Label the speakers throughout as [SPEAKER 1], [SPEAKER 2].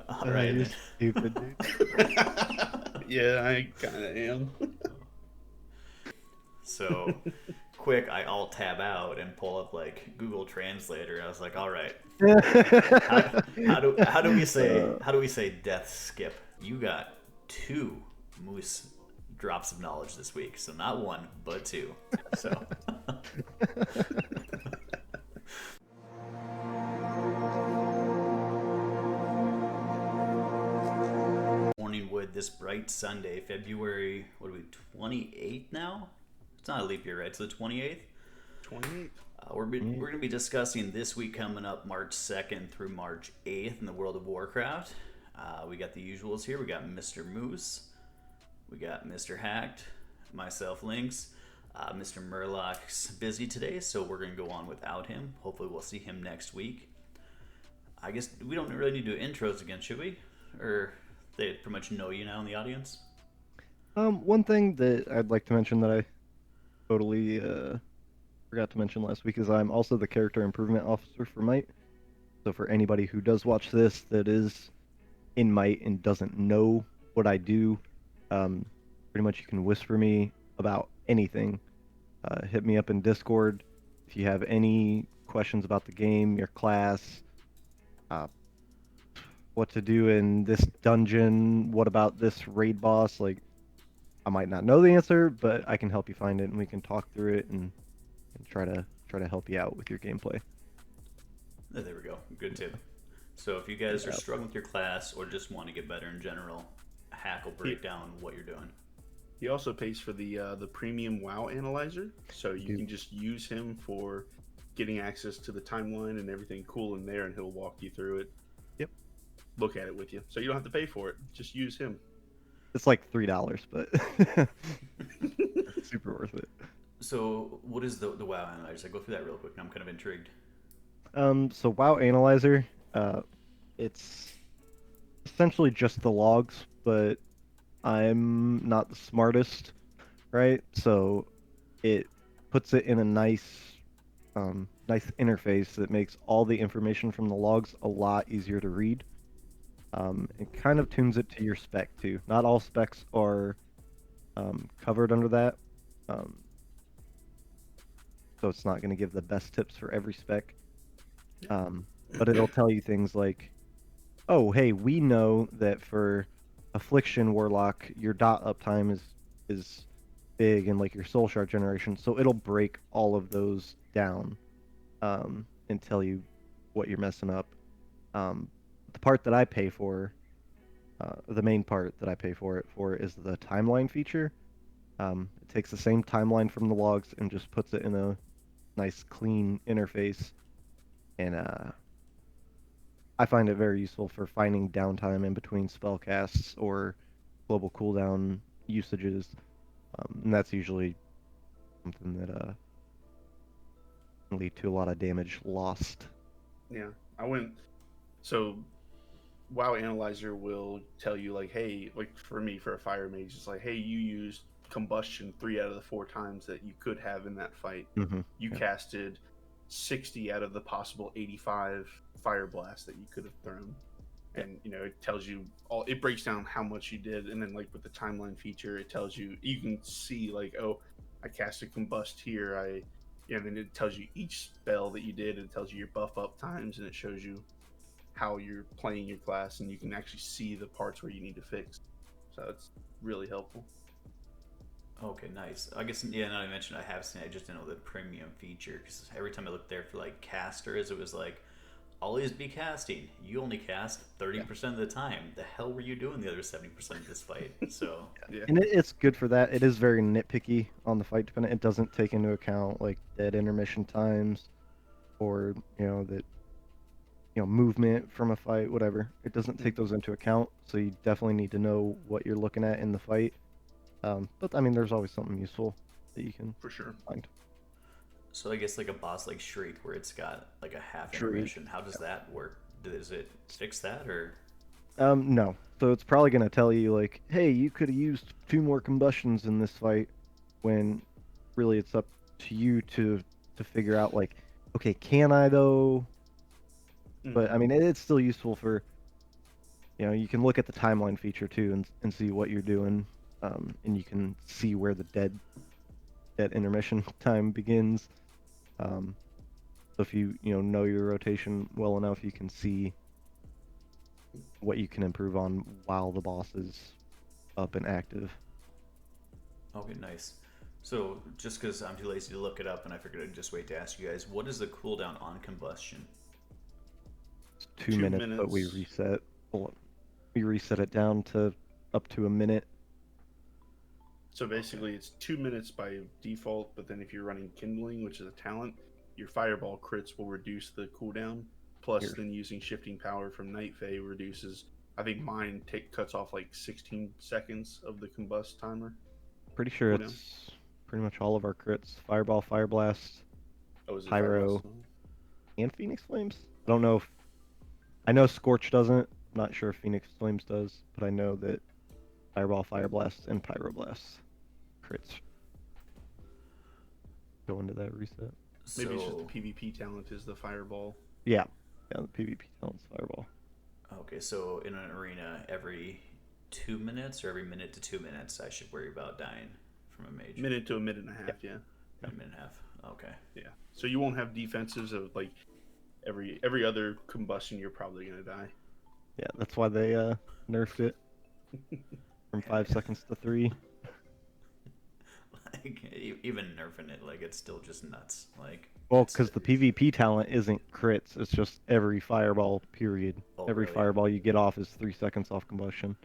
[SPEAKER 1] All right
[SPEAKER 2] You're
[SPEAKER 1] then.
[SPEAKER 2] stupid, dude.
[SPEAKER 3] Yeah, I kind of am.
[SPEAKER 1] So quick, I alt tab out and pull up like Google Translator. I was like, all right, how do we say death skip? You got two moose drops of knowledge this week, so not one but two. So morning wood this bright Sunday, February, what are we, 28th now? It's not a leap year, right? It's the 28th.
[SPEAKER 3] 28.
[SPEAKER 1] We're going to be discussing this week coming up March 2nd through March 8th in the World of Warcraft. We got the usuals here. We got Mr. Moose. We got Mr. Hakkd. Myself, Lynkz. Mr. Merlock's busy today, so we're going to go on without him. Hopefully we'll see him next week. I guess we don't really need to do intros again, should we? Or they pretty much know you now in the audience?
[SPEAKER 2] One thing that I'd like to mention that I totally forgot to mention last week is I'm also the character improvement officer for Might. So for anybody who does watch this that is in Might and doesn't know what I do, pretty much you can whisper me about anything. Hit me up in Discord if you have any questions about the game, your class, uh, what to do in this dungeon, what about this raid boss. Like, I might not know the answer, but I can help you find it, and we can talk through it and try to help you out with your gameplay.
[SPEAKER 1] There we go. Good tip. So if you guys are
[SPEAKER 2] Yeah.
[SPEAKER 1] struggling with your class or just want to get better in general, Hack will break down what you're doing.
[SPEAKER 3] He also pays for the premium WoW analyzer, so you can just use him for getting access to the timeline and everything cool in there, and he'll walk you through it.
[SPEAKER 2] Yep.
[SPEAKER 3] Look at it with you, so you don't have to pay for it. Just use him.
[SPEAKER 2] It's like $3, but it's super worth it.
[SPEAKER 1] So what is the WoW analyzer? Go through that real quick. I'm kind of intrigued.
[SPEAKER 2] So WoW Analyzer, it's essentially just the logs, but I'm not the smartest, right? So it puts it in a nice interface that makes all the information from the logs a lot easier to read. It kind of tunes it to your spec too. Not all specs are covered under that, um, so it's not going to give the best tips for every spec. But it'll tell you things like, oh, hey, we know that for Affliction Warlock, your dot uptime is big and like your soul shard generation, so it'll break all of those down and tell you what you're messing up. The part that I pay for, the main part that I pay for it for, is the timeline feature. It takes the same timeline from the logs and just puts it in a nice clean interface, and I find it very useful for finding downtime in between spell casts or global cooldown usages, and that's usually something that can lead to a lot of damage lost.
[SPEAKER 3] Yeah, I went. So, WoW Analyzer will tell you like, hey, like for me, for a fire mage, it's like, hey, you used combustion 3 out of the 4 times that you could have in that fight.
[SPEAKER 2] Mm-hmm.
[SPEAKER 3] You casted 60 out of the possible 85 fire blasts that you could have thrown. And it tells you all, it breaks down how much you did, and then like with the timeline feature, it tells you, you can see like, oh, I casted combust here, and then it tells you each spell that you did, it tells you your buff up times, and it shows you how you're playing your class, and you can actually see the parts where you need to fix. So it's really helpful.
[SPEAKER 1] Okay, nice. I guess, yeah, now I mentioned I have seen it, I just didn't know the premium feature, because every time I looked there for like casters, it was like, always be casting. You only cast 30% of the time. The hell were you doing the other 70% of this fight? So
[SPEAKER 3] Yeah.
[SPEAKER 2] And it's good for that. It is very nitpicky on the fight dependent. It doesn't take into account like dead intermission times or that movement from a fight, whatever. It doesn't take those into account, so you definitely need to know what you're looking at in the fight. But I mean, there's always something useful that you can
[SPEAKER 3] For sure.
[SPEAKER 2] find.
[SPEAKER 1] So I guess like a boss like Shriek, where it's got like a half
[SPEAKER 2] Shriek,
[SPEAKER 1] intermission. How does that work? Does it fix that, or?
[SPEAKER 2] No. So it's probably gonna tell you like, hey, you could have used 2 more combustions in this fight, when really it's up to you to figure out like, okay, can I though? But I mean, it's still useful for You can look at the timeline feature too and see what you're doing, and you can see where the dead intermission time begins. So if you know your rotation well enough, you can see what you can improve on while the boss is up and active.
[SPEAKER 1] Okay, nice. So just because I'm too lazy to look it up and I figured I'd just wait to ask you guys, what is the cooldown on combustion?
[SPEAKER 2] It's 2 minutes, but we reset it down to up to a minute.
[SPEAKER 3] So basically, it's 2 minutes by default, but then if you're running Kindling, which is a talent, your Fireball crits will reduce the cooldown. Plus,
[SPEAKER 2] Here.
[SPEAKER 3] then using Shifting Power from Night Fae reduces. I think mine cuts off like 16 seconds of the combust timer.
[SPEAKER 2] Pretty sure
[SPEAKER 3] Cooldown.
[SPEAKER 2] it's pretty much all of our crits: Fireball, Fire Blast,
[SPEAKER 3] Oh, is it
[SPEAKER 2] Pyro,
[SPEAKER 3] Fireball?
[SPEAKER 2] and Phoenix Flames. I don't know if I know Scorch doesn't. I'm not sure if Phoenix Flames does, but I know that Fireball, Fire Blast, and Pyro Blast crits go into that reset.
[SPEAKER 3] Maybe it's
[SPEAKER 1] So,
[SPEAKER 3] just the PvP talent is the Fireball.
[SPEAKER 2] Yeah, the PvP talent's Fireball.
[SPEAKER 1] okay, so in an arena, every 2 minutes or every minute to 2 minutes, I should worry about dying from a mage.
[SPEAKER 3] Minute to a minute and a half, yeah.
[SPEAKER 1] A minute and a half. Okay.
[SPEAKER 3] Yeah. So you won't have defensives of like every other combustion you're probably gonna die.
[SPEAKER 2] Yeah, that's why they nerfed it from 5 seconds to 3.
[SPEAKER 1] Like even nerfing it, like it's still just nuts. Like,
[SPEAKER 2] Well,
[SPEAKER 1] it's-
[SPEAKER 2] because the PvP talent isn't crits, it's just every fireball, period.
[SPEAKER 1] Oh,
[SPEAKER 2] Every
[SPEAKER 1] really?
[SPEAKER 2] fireball you get off is 3 seconds off combustion.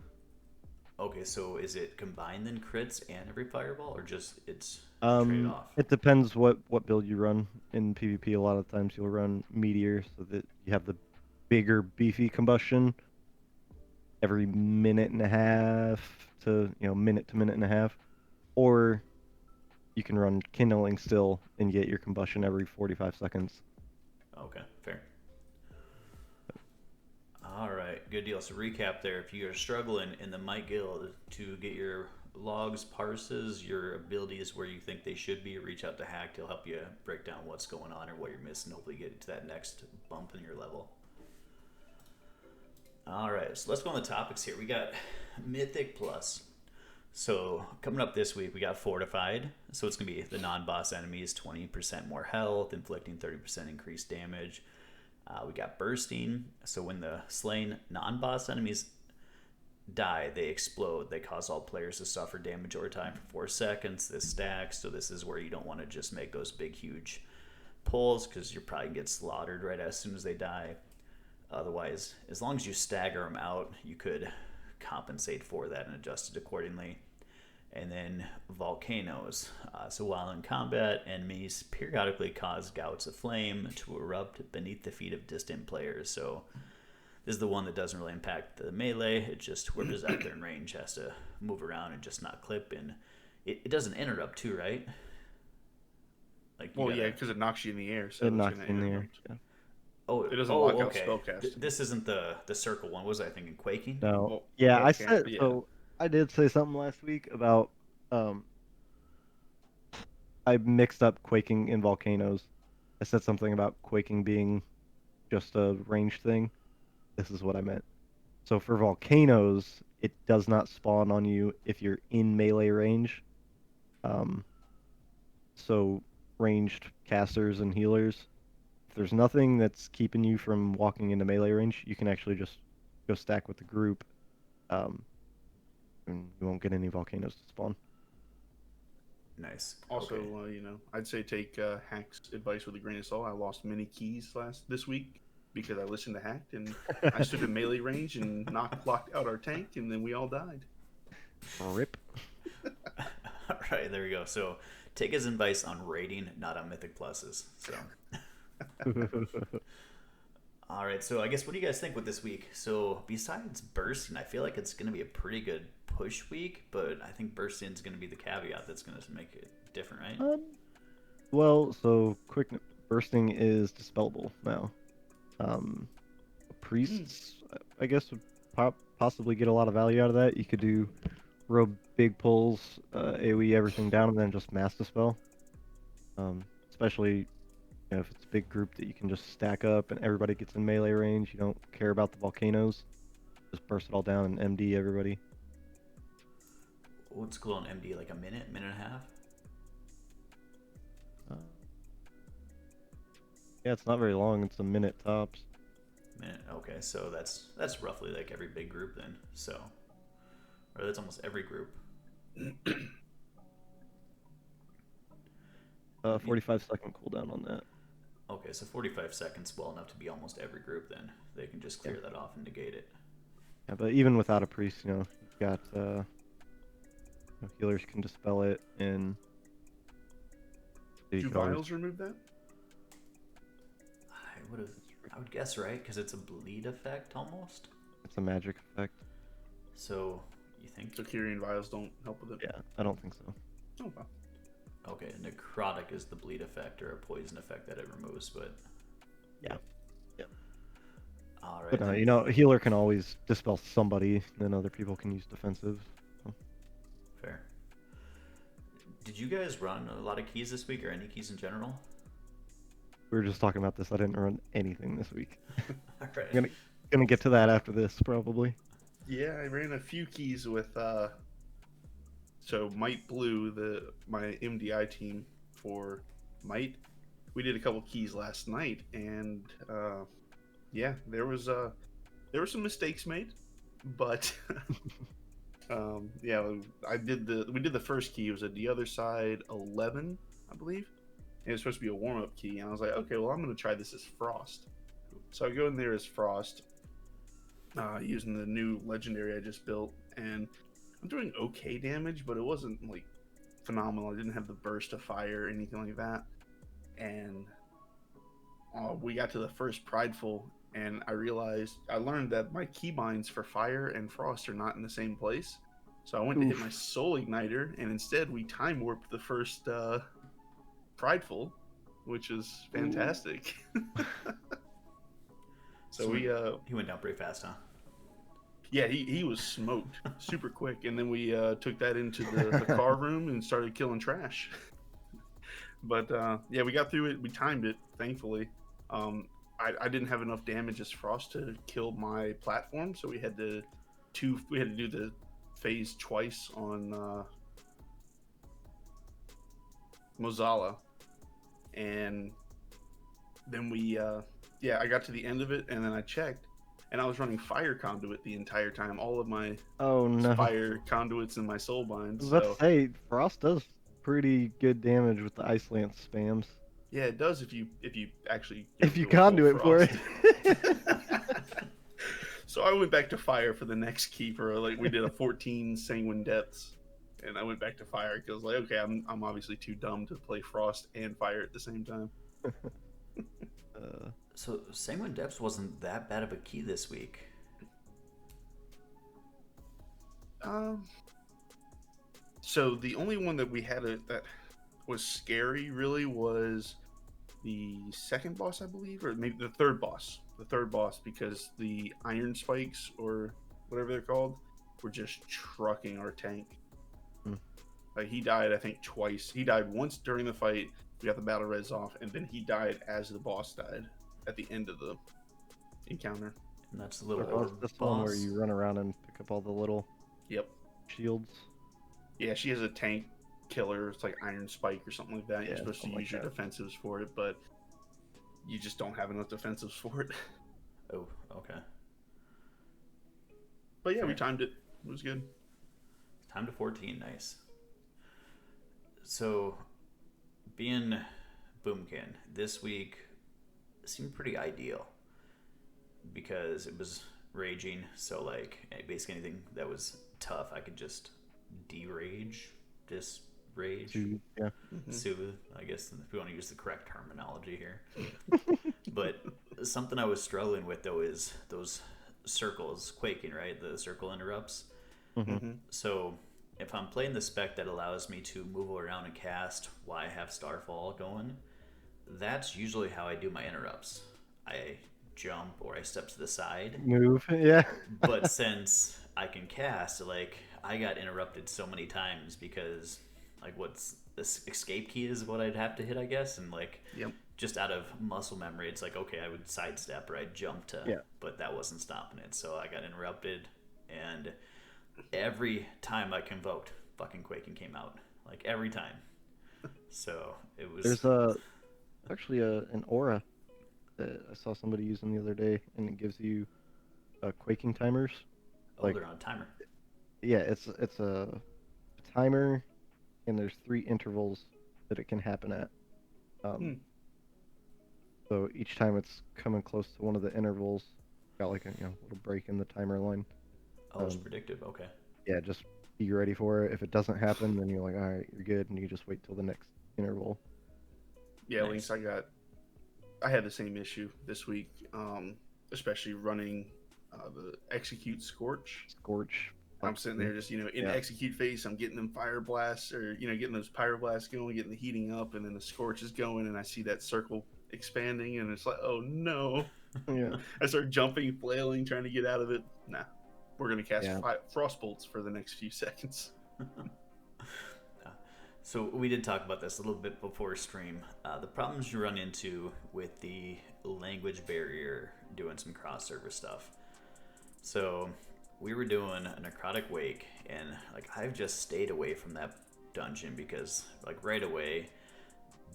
[SPEAKER 1] Okay, so is it combined then crits and every fireball, or just it's trade off?
[SPEAKER 2] It depends what build you run. In PvP, a lot of times you'll run Meteor so that you have the bigger, beefy combustion every minute and a half to, minute to minute and a half. Or you can run Kindling still and get your combustion every 45 seconds.
[SPEAKER 1] Okay, fair. All right, good deal. So recap there. If you are struggling in the Might Guild to get your logs, parses, your abilities where you think they should be, reach out to Hakkd. He'll help you break down what's going on or what you're missing. Hopefully get to that next bump in your level. All right, so let's go on the topics here. We got Mythic Plus. So coming up this week, we got Fortified. So it's going to be the non-boss enemies, 20% more health, inflicting 30% increased damage. We got Bursting. So when the slain non-boss enemies die, they explode. They cause all players to suffer damage over time for 4 seconds. This stacks, so this is where you don't want to just make those big, huge pulls because you probably get slaughtered right as soon as they die. Otherwise, as long as you stagger them out, you could compensate for that and adjust it accordingly. And then volcanoes. So while in combat, enemies periodically cause gouts of flame to erupt beneath the feet of distant players. So this is the one that doesn't really impact the melee. It just whoever's out there in range has to move around and just not clip. And it doesn't interrupt too, right? Like
[SPEAKER 3] Well, yeah, because it knocks you in the air. So
[SPEAKER 2] It
[SPEAKER 3] it's
[SPEAKER 2] knocks
[SPEAKER 3] gonna
[SPEAKER 2] you in the air.
[SPEAKER 3] interrupt.
[SPEAKER 2] Yeah.
[SPEAKER 1] Oh,
[SPEAKER 3] It doesn't lock out
[SPEAKER 1] okay.
[SPEAKER 3] spellcasting.
[SPEAKER 1] This isn't the circle one. What was I thinking? Quaking?
[SPEAKER 2] No.
[SPEAKER 3] Well,
[SPEAKER 2] Yeah,
[SPEAKER 3] yeah,
[SPEAKER 2] I
[SPEAKER 3] can't-
[SPEAKER 2] said
[SPEAKER 3] yeah.
[SPEAKER 2] so. I did say something last week about I mixed up quaking and volcanoes. I said something about quaking being just a range thing. This is what I meant. So for volcanoes, it does not spawn on you if you're in melee range. So ranged casters and healers, if there's nothing that's keeping you from walking into melee range, you can actually just go stack with the group, and you won't get any volcanoes to spawn.
[SPEAKER 1] Nice.
[SPEAKER 3] Also,
[SPEAKER 1] Okay.
[SPEAKER 3] I'd say take Hack's advice with a grain of salt. I lost many keys this week because I listened to Hacked and I stood in melee range and locked out our tank, and then we all died.
[SPEAKER 2] Rip.
[SPEAKER 1] All right, there we go. So take his advice on rating, not on Mythic Pluses. So. All right, so I guess what do you guys think with this week? So besides bursting, I feel like it's going to be a pretty good push week, but I think bursting is going to be the caveat that's going to make it different, right?
[SPEAKER 2] Well, so quick, bursting is dispellable now. Priests, I guess, would possibly get a lot of value out of that. You could do real big pulls, AoE everything down, and then just mass dispel. Especially if it's a big group that you can just stack up and everybody gets in melee range. You don't care about the volcanoes. Just burst it all down and MD everybody.
[SPEAKER 1] What's cool on MD? Like a minute, minute and a half?
[SPEAKER 2] Uh, yeah, it's not very long. It's a minute tops.
[SPEAKER 1] Minute. Okay, so that's roughly like every big group then. So, or that's almost every group.
[SPEAKER 2] 45-second cooldown on that.
[SPEAKER 1] Okay, so 45 seconds, well enough to be almost every group then. They can just clear that off and negate it.
[SPEAKER 2] Yeah, but even without a priest, you've got healers can dispel it, and
[SPEAKER 3] Do vials remove that?
[SPEAKER 1] I would guess, right? Because it's a bleed effect almost.
[SPEAKER 2] It's a magic effect.
[SPEAKER 1] So you think?
[SPEAKER 3] So Kyrian vials don't help with it?
[SPEAKER 2] Yeah, I don't think so.
[SPEAKER 3] Oh, wow.
[SPEAKER 1] Okay, necrotic is the bleed effect or a poison effect that it removes, but
[SPEAKER 2] yeah.
[SPEAKER 1] All right.
[SPEAKER 2] But no, healer can always dispel somebody, then other people can use defensive. So.
[SPEAKER 1] Fair. Did you guys run a lot of keys this week, or any keys in general?
[SPEAKER 2] We were just talking about this. I didn't run anything this week.
[SPEAKER 1] All right.
[SPEAKER 2] I'm gonna get to that after this, probably.
[SPEAKER 3] Yeah, I ran a few keys with so Might Blue, my MDI team for Might. We did a couple keys last night, and yeah, there were some mistakes made, but yeah, we did the first key. It was at the other side 11, I believe. And it was supposed to be a warm-up key, and I was like, okay, well, I'm going to try this as Frost. So I go in there as Frost, using the new legendary I just built, and I'm doing okay damage, but it wasn't like phenomenal. I didn't have the burst of fire or anything like that. And we got to the first Prideful, and I learned that my keybinds for fire and frost are not in the same place. So I went to hit my Soul Igniter, and instead we time warped the first Prideful, which is fantastic. So
[SPEAKER 1] he went down pretty fast, huh?
[SPEAKER 3] Yeah, he was smoked super quick, and then we took that into the car room and started killing trash. But yeah, we got through it. We timed it, thankfully. I didn't have enough damage as Frost to kill my platform, so we had to do the phase twice on Mozala, and then we yeah, I got to the end of it, and then I checked, and I was running Fire Conduit the entire time. All of my Fire Conduits and my Soul Binds.
[SPEAKER 2] Let's say Frost does pretty good damage with the Ice Lance spams.
[SPEAKER 3] Yeah, it does if you actually
[SPEAKER 2] conduit for it.
[SPEAKER 3] So I went back to Fire for the next keeper. Like, we did a 14 Sanguine Depths, and I went back to Fire because, like, okay, I'm obviously too dumb to play Frost and Fire at the same time.
[SPEAKER 1] So Sanguine Depths wasn't that bad of a key this week.
[SPEAKER 3] So the only one that we had that was scary really was the second boss, I believe, or maybe the third boss. The third boss, because the iron spikes, or whatever they're called, were just trucking our tank. Like, he died, I think, twice. He died once during the fight. We got the battle res off, and then he died as the boss died at the end of the encounter.
[SPEAKER 1] And that's the little
[SPEAKER 2] That's the one where you run around and pick up all the little shields.
[SPEAKER 3] Yeah, she has a tank killer. It's like Iron Spike or something like that.
[SPEAKER 2] Yeah,
[SPEAKER 3] you're supposed to use your defensives for it, but you just don't have enough defensives for it.
[SPEAKER 1] Oh, okay.
[SPEAKER 3] But yeah, we timed it. It was good.
[SPEAKER 1] Time to 14, nice. So, being Boomkin this week seemed pretty ideal because it was raging. So, like, basically anything that was tough, I could just de-rage, just rage, soothe. I guess if we want to use the correct terminology here. But something I was struggling with though is those circles quaking, right? The circle interrupts. So if I'm playing the spec that allows me to move around and cast while I have Starfall going, that's usually how I do my interrupts. I jump or I step to the side.
[SPEAKER 2] Move, yeah.
[SPEAKER 1] But since I can cast, like, I got interrupted so many times because, like, what's this escape key is what I'd have to hit, I guess, and, like, just out of muscle memory, it's like, okay, I would sidestep or I'd jump to,
[SPEAKER 2] Yeah.
[SPEAKER 1] but that wasn't stopping it. So I got interrupted, and every time I convoked, fucking Quaking came out. Like, every time. So it was.
[SPEAKER 2] There's actually an aura that I saw somebody using the other day, and it gives you quaking timers.
[SPEAKER 1] Oh, they're on a timer.
[SPEAKER 2] Yeah, it's a timer, and there's 3 intervals that it can happen at. So each time it's coming close to one of the intervals, got like a little break in the timer line.
[SPEAKER 1] Oh, it's predictive. Okay.
[SPEAKER 2] Yeah, just be ready for it. If it doesn't happen, then you're like, all right, you're good, and you just wait till the next interval.
[SPEAKER 3] Yeah,
[SPEAKER 1] Nice.
[SPEAKER 3] Lynkz, I had the same issue this week, especially running the execute scorch. I'm sitting there just, in execute phase, I'm getting them fire blasts or, getting those pyroblasts going, getting the heating up, and then the scorch is going, and I see that circle expanding, and it's like, oh no.
[SPEAKER 2] Yeah.
[SPEAKER 3] I start jumping, flailing, trying to get out of it. Nah, we're going to cast frost bolts for the next few seconds.
[SPEAKER 1] So we did talk about this a little bit before stream. The problems you run into with the language barrier doing some cross-server stuff. So we were doing a necrotic wake, and like I've just stayed away from that dungeon because like right away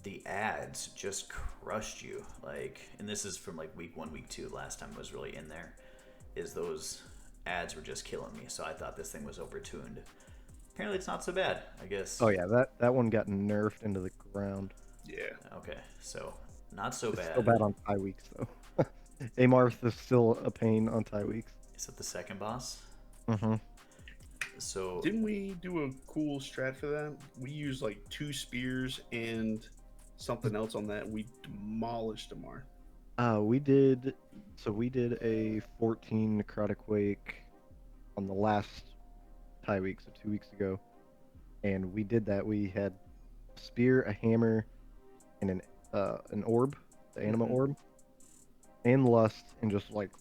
[SPEAKER 1] the ads just crushed you. Like, and this is from like week 1, week 2, last time I was really in there, is those ads were just killing me. So I thought this thing was overtuned. Apparently it's not so bad, I guess.
[SPEAKER 2] Oh yeah, that one got nerfed into the ground.
[SPEAKER 3] Yeah.
[SPEAKER 1] Okay, so not so
[SPEAKER 2] It's
[SPEAKER 1] bad.
[SPEAKER 2] still bad on tie weeks though. Amarth is still a pain on tie weeks.
[SPEAKER 1] Is it the second boss?
[SPEAKER 2] Mm-hmm.
[SPEAKER 1] So
[SPEAKER 3] didn't we do a cool strat for that? We used like 2 spears and something else on that. We demolished Amar.
[SPEAKER 2] We did a 14 necrotic wake on the last tie week, so 2 weeks ago, and we did that. We had a spear, a hammer, and an orb, the anima orb, and lust, and just like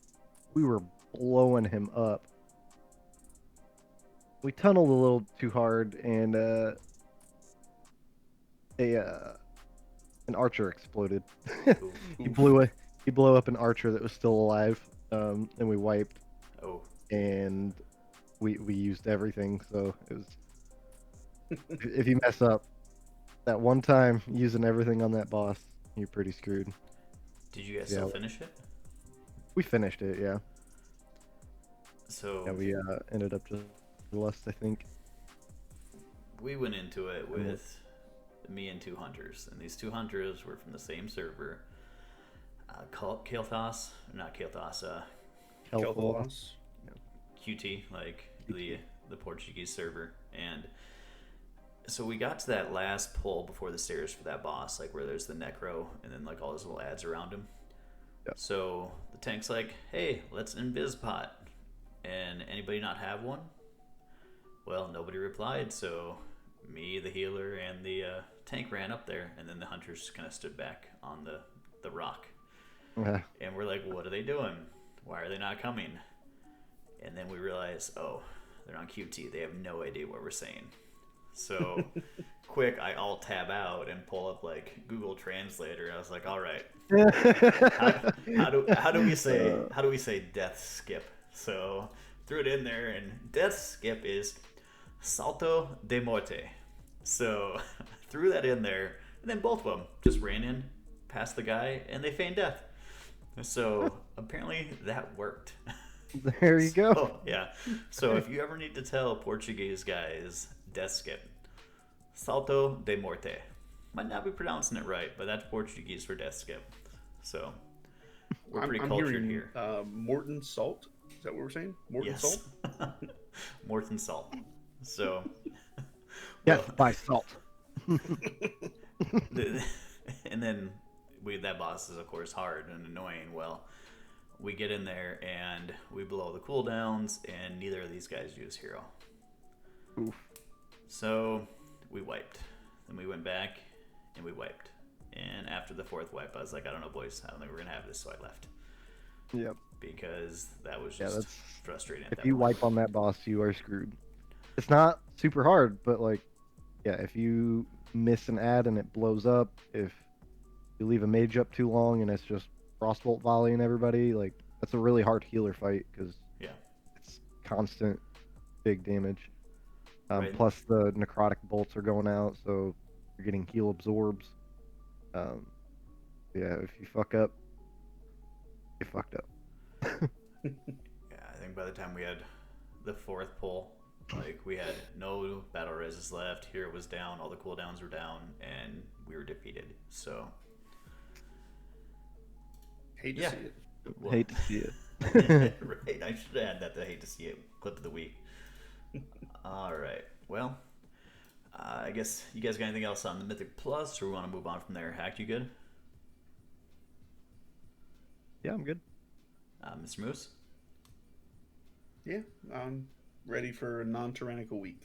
[SPEAKER 2] we were blowing him up. We tunneled a little too hard, and an archer exploded. He blew up an archer that was still alive, and we wiped.
[SPEAKER 1] Oh.
[SPEAKER 2] And we used everything, so it was. If you mess up that one time using everything on that boss, you're pretty screwed.
[SPEAKER 1] Did you guys still finish it?
[SPEAKER 2] We finished it, yeah.
[SPEAKER 1] So
[SPEAKER 2] yeah, we ended up just lust, I think.
[SPEAKER 1] We went into it with me and 2 hunters, and these 2 hunters were from the same server. Kael'thas, not Kael'thas,
[SPEAKER 3] Kael'thas.
[SPEAKER 1] QT, like the Portuguese server. And so we got to that last pull before the stairs for that boss, like where there's the necro and then like all those little ads around him.
[SPEAKER 2] Yep.
[SPEAKER 1] So the tank's like, hey, let's invis pot. And anybody not have one? Well, nobody replied, so me, the healer, and the tank ran up there, and then the hunters just kind of stood back on the rock. And we're like, what are they doing? Why are they not coming? And then we realize, oh, they're on QT. They have no idea what we're saying. So quick, I alt tab out and pull up like Google Translator. I was like, all right, how do we say death skip? So threw it in there, and death skip is salto de morte. So threw that in there, and then both of them just ran in past the guy, and they feigned death. So apparently that worked.
[SPEAKER 2] There you go.
[SPEAKER 1] So, yeah. So if you ever need to tell Portuguese guys death skip, salto de morte. Might not be pronouncing it right, but that's Portuguese for death skip. So we're pretty cultured here.
[SPEAKER 3] Morton salt. Is that what we're saying? Morton salt?
[SPEAKER 1] Morton salt. So
[SPEAKER 2] death by salt.
[SPEAKER 1] And then that boss is of course hard and annoying. Well, we get in there and we blow the cooldowns, and neither of these guys use hero.
[SPEAKER 2] Oof.
[SPEAKER 1] So we wiped. Then we went back and we wiped. And after the 4th wipe, I was like, I don't know, boys. I don't think we're gonna have this. So I left.
[SPEAKER 2] Yep.
[SPEAKER 1] Because that was just frustrating.
[SPEAKER 2] If you wipe on that boss, you are screwed. It's not super hard, but like, yeah, if you miss an ad and it blows up, if You leave a mage up too long and it's just frostbolt volleying everybody. Like that's a really hard healer fight because
[SPEAKER 1] Yeah.
[SPEAKER 2] it's constant big damage.
[SPEAKER 1] Right.
[SPEAKER 2] Plus the necrotic bolts are going out, so you're getting heal absorbs. Yeah, if you fuck up, you fucked up.
[SPEAKER 1] Yeah, I think by the time we had the fourth pull, like we had no battle reses left. Here it was down. All the cooldowns were down, and we were defeated. So
[SPEAKER 3] Hate to
[SPEAKER 1] yeah.
[SPEAKER 3] see it.
[SPEAKER 1] Well,
[SPEAKER 2] Hate to see it.
[SPEAKER 1] right. I should have had that. I hate to see it. Clip of the week. All right. Well, I guess you guys got anything else on the Mythic Plus, or we want to move on from there? Hacked, you good?
[SPEAKER 2] Yeah, I'm good.
[SPEAKER 1] Mr. Moose?
[SPEAKER 3] Yeah, I'm ready for a non-tyrannical week.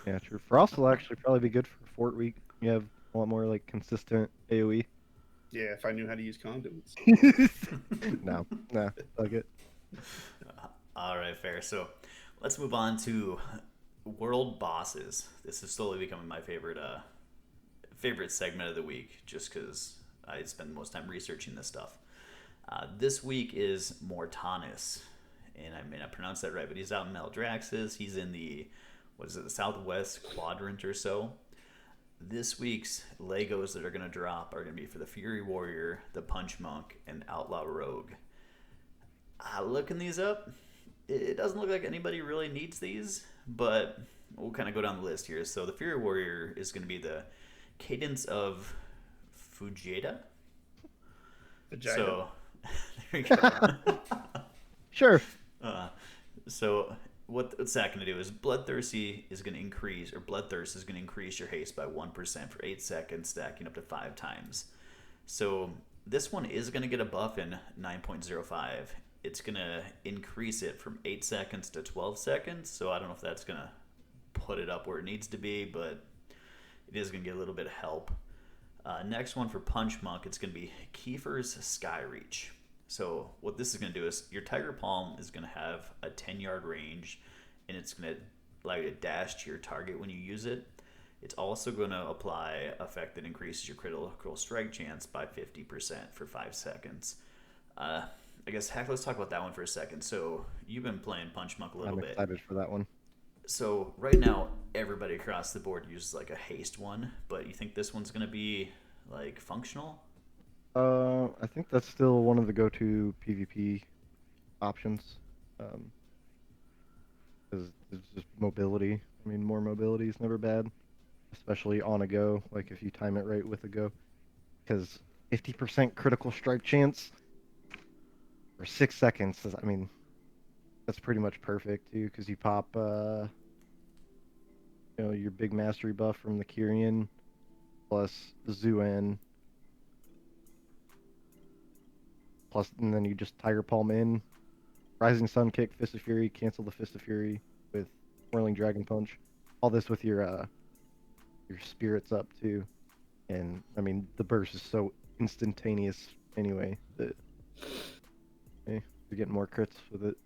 [SPEAKER 2] Yeah, true. Frost will actually probably be good for Fort Week. You have a lot more like consistent AoE.
[SPEAKER 3] Yeah, if I knew how to use condoms.
[SPEAKER 2] No, fuck it.
[SPEAKER 1] All right, fair. So let's move on to world bosses. This is slowly becoming my favorite segment of the week, just because I spend the most time researching this stuff. This week is Mortanis, and I may not pronounce that right, but he's out in Maldraxxus. He's in the southwest quadrant or so. This week's Legos that are going to drop are going to be for the Fury Warrior, the Punch Monk, and Outlaw Rogue. Looking these up, it doesn't look like anybody really needs these, but we'll kind of go down the list here. So the Fury Warrior is going to be the Cadence of Fujita. So there you go.
[SPEAKER 2] Sure.
[SPEAKER 1] So what's that going to do is Bloodthirst is going to increase your haste by 1% for 8 seconds, stacking up to 5 times. So this one is going to get a buff in 9.05. It's going to increase it from 8 seconds to 12 seconds. So I don't know if that's going to put it up where it needs to be, but it is going to get a little bit of help. Next one for Punch Monk, it's going to be Kiefer's Skyreach. So what this is going to do is your Tiger Palm is going to have a 10-yard range, and it's going to allow you to dash to your target when you use it. It's also going to apply effect that increases your critical strike chance by 50% for 5 seconds. I guess, Hack, let's talk about that one for a second. So you've been playing Punch Monk a little bit.
[SPEAKER 2] I'm excited for that one.
[SPEAKER 1] So right now, everybody across the board uses like a haste one, but you think this one's going to be like functional?
[SPEAKER 2] I think that's still one of the go-to PvP options. Because it's just mobility. I mean, more mobility is never bad, especially on a go. Like if you time it right with a go, because 50% critical strike chance for 6 seconds. I mean, that's pretty much perfect too. Because you pop, your big mastery buff from the Kyrian, plus the Zuan. Plus, and then you just Tiger Palm in, Rising Sun Kick, Fist of Fury, cancel the Fist of Fury with Whirling Dragon Punch. All this with your spirits up too, and I mean the burst is so instantaneous anyway that you're getting more crits with it.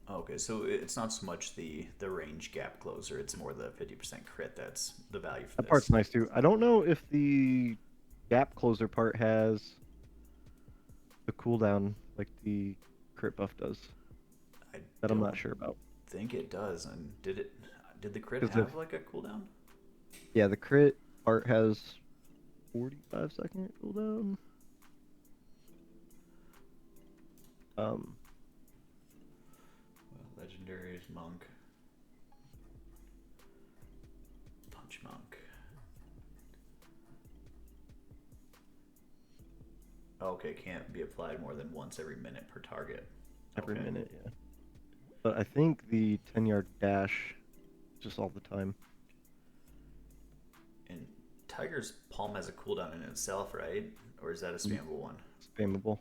[SPEAKER 1] Okay, so it's not so much the range gap closer; it's more the 50% crit. That's the value for
[SPEAKER 2] That
[SPEAKER 1] this.
[SPEAKER 2] part's nice too. I don't know if the gap closer part has the cooldown like the crit buff does. That I'm not sure about.
[SPEAKER 1] I think it does. And did the crit
[SPEAKER 2] 'Cause
[SPEAKER 1] have like a cooldown?
[SPEAKER 2] Yeah, the crit part has 45-second cooldown.
[SPEAKER 1] Legendary Monk. Punch Monk. Okay, can't be applied more than once every minute per target.
[SPEAKER 2] Every minute, yeah. But I think the 10-yard dash just all the time.
[SPEAKER 1] And Tiger's Palm has a cooldown in itself, right? Or is that a spammable one?
[SPEAKER 2] Spammable.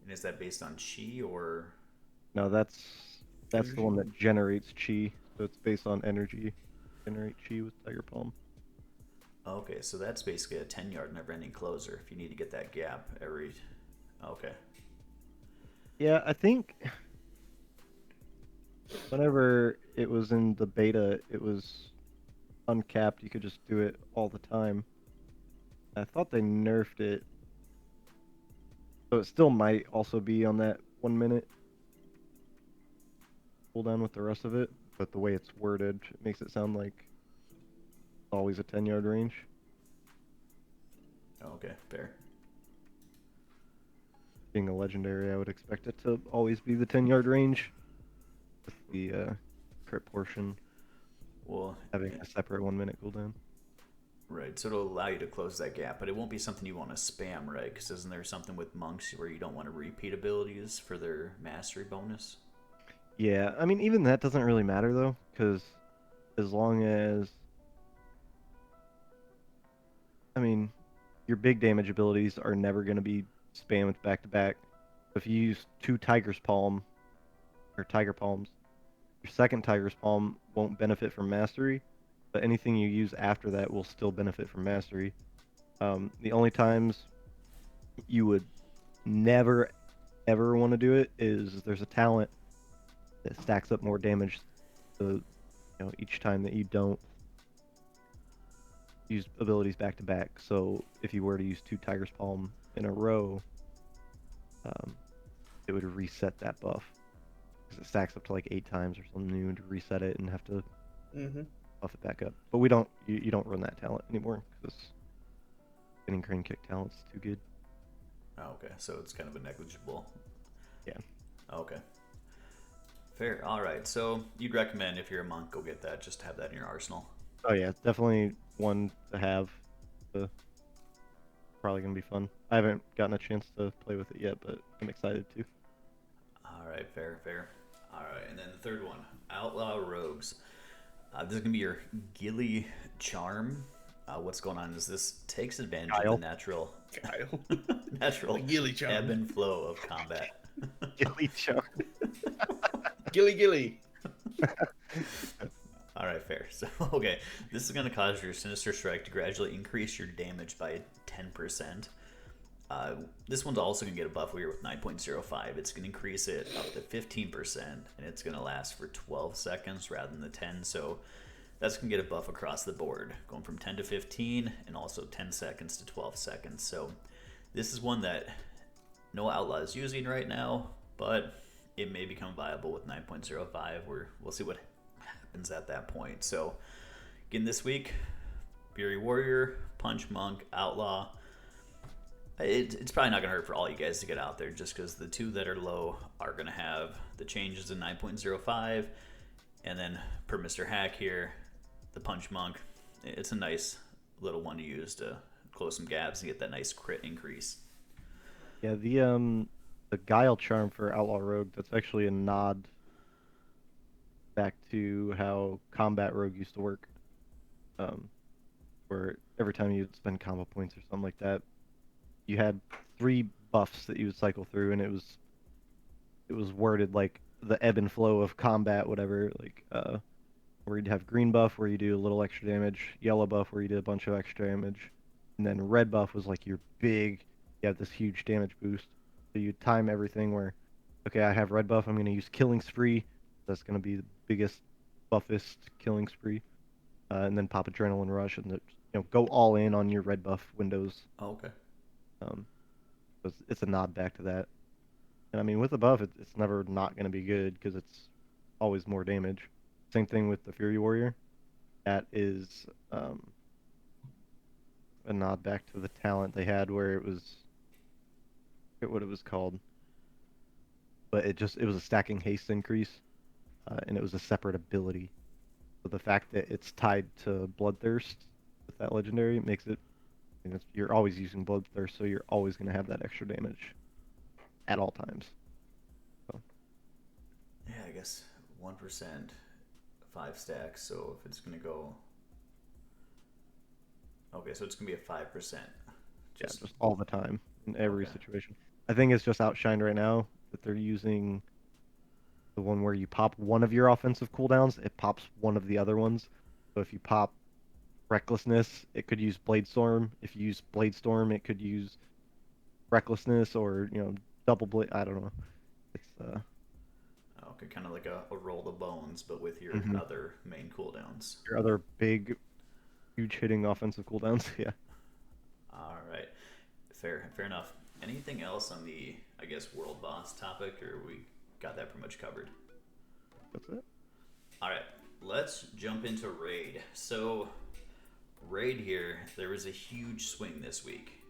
[SPEAKER 1] And is that based on chi or?
[SPEAKER 2] No, that's the one that generates chi. So it's based on energy. Generate chi with Tiger Palm.
[SPEAKER 1] Okay, so that's basically a 10-yard never-ending closer if you need to get that gap every. Okay.
[SPEAKER 2] Yeah, I think whenever it was in the beta, it was uncapped. You could just do it all the time. I thought they nerfed it, so it still might also be on that 1 minute cooldown with the rest of it. But the way it's worded, it makes it sound like it's always a 10-yard range.
[SPEAKER 1] Okay, fair.
[SPEAKER 2] Being a legendary, I would expect it to always be the 10-yard range, with the crit portion
[SPEAKER 1] Well,
[SPEAKER 2] having a separate 1 minute cooldown.
[SPEAKER 1] right, so it'll allow you to close that gap, but it won't be something you want to spam, right? Because isn't there something with monks where you don't want to repeat abilities for their mastery bonus?
[SPEAKER 2] Yeah, I mean, even that doesn't really matter though, because as long as, I mean, your big damage abilities are never going to be spammed back to back. If you use 2 Tiger's Palm or Tiger Palms, your second Tiger's Palm won't benefit from Mastery, but anything you use after that will still benefit from Mastery. The only times you would never ever want to do it is there's a talent that stacks up more damage to, each time that you don't use abilities back to back. So if you were to use 2 Tiger's Palm in a row, it would reset that buff. Because it stacks up to like 8 times or something. You would reset it and have to buff it back up. But we don't. You don't run that talent anymore because getting crane kick talent's too good.
[SPEAKER 1] Oh, okay, so it's kind of a negligible.
[SPEAKER 2] Yeah.
[SPEAKER 1] Okay. Fair. All right. So you'd recommend if you're a monk, go get that, just to have that in your arsenal.
[SPEAKER 2] Oh yeah, it's definitely one to have. Probably gonna be fun. I haven't gotten a chance to play with it yet, but I'm excited to.
[SPEAKER 1] All right. Fair. All right, and then the third one, Outlaw Rogues. This is gonna be your Gilly Charm. What's going on is this takes advantage
[SPEAKER 2] Kyle.
[SPEAKER 1] of the natural
[SPEAKER 3] Gilly Charm.
[SPEAKER 1] ebb and flow of combat.
[SPEAKER 2] Gilly Charm.
[SPEAKER 3] Gilly.
[SPEAKER 1] All right, fair. So, okay, this is going to cause your Sinister Strike to gradually increase your damage by 10%. This one's also going to get a buff here with 9.05. It's going to increase it up to 15%, and it's going to last for 12 seconds rather than the 10. So that's going to get a buff across the board, going from 10 to 15, and also 10 seconds to 12 seconds. So this is one that no outlaw is using right now, but it may become viable with 9.05. We'll see what happens at that point. So again, this week, Fury Warrior, Punch Monk, Outlaw. It's probably not going to hurt for all you guys to get out there, just because the 2 that are low are going to have the changes in 9.05, and then per Mr. Hack here, the Punch Monk. It's a nice little one to use to close some gaps and get that nice crit increase.
[SPEAKER 2] Yeah, the Guile Charm for Outlaw Rogue, that's actually a nod back to how Combat Rogue used to work. Where every time you'd spend combo points or something like that, you had 3 buffs that you would cycle through, and it was worded like the ebb and flow of combat, whatever, like where you'd have green buff where you do a little extra damage, yellow buff where you do a bunch of extra damage, and then red buff was like your big, you have this huge damage boost. So you time everything where, okay, I have red buff, I'm going to use Killing Spree. That's going to be the biggest, buffest Killing Spree. And then pop Adrenaline Rush and go all in on your red buff windows.
[SPEAKER 1] Oh, okay.
[SPEAKER 2] It's a nod back to that. And I mean, with the buff, it's never not going to be good because it's always more damage. Same thing with the Fury Warrior. That is a nod back to the talent they had where it was, I forget what it was called, but it was a stacking haste increase, and it was a separate ability. So the fact that it's tied to Bloodthirst with that legendary makes it, you're always using Bloodthirst, so you're always going to have that extra damage at all times. So.
[SPEAKER 1] Yeah, I guess 1%, 5 stacks. So if it's going to go, okay, so it's going to be a 5%.
[SPEAKER 2] Just all the time in every
[SPEAKER 1] Okay.
[SPEAKER 2] situation. I think it's just outshined right now that they're using the one where you pop one of your offensive cooldowns, it pops one of the other ones. So if you pop Recklessness, it could use Blade Storm. If you use Blade Storm, it could use Recklessness or, double blade. I don't know. It's
[SPEAKER 1] Okay, kind of like a roll the bones, but with your other main cooldowns.
[SPEAKER 2] your other big, huge hitting offensive cooldowns. Yeah.
[SPEAKER 1] All Fair enough. Anything else on the, I guess, world boss topic, or we got that pretty much covered?
[SPEAKER 2] That's it.
[SPEAKER 1] All right, let's jump into Raid. So, Raid here, there was a huge swing this week.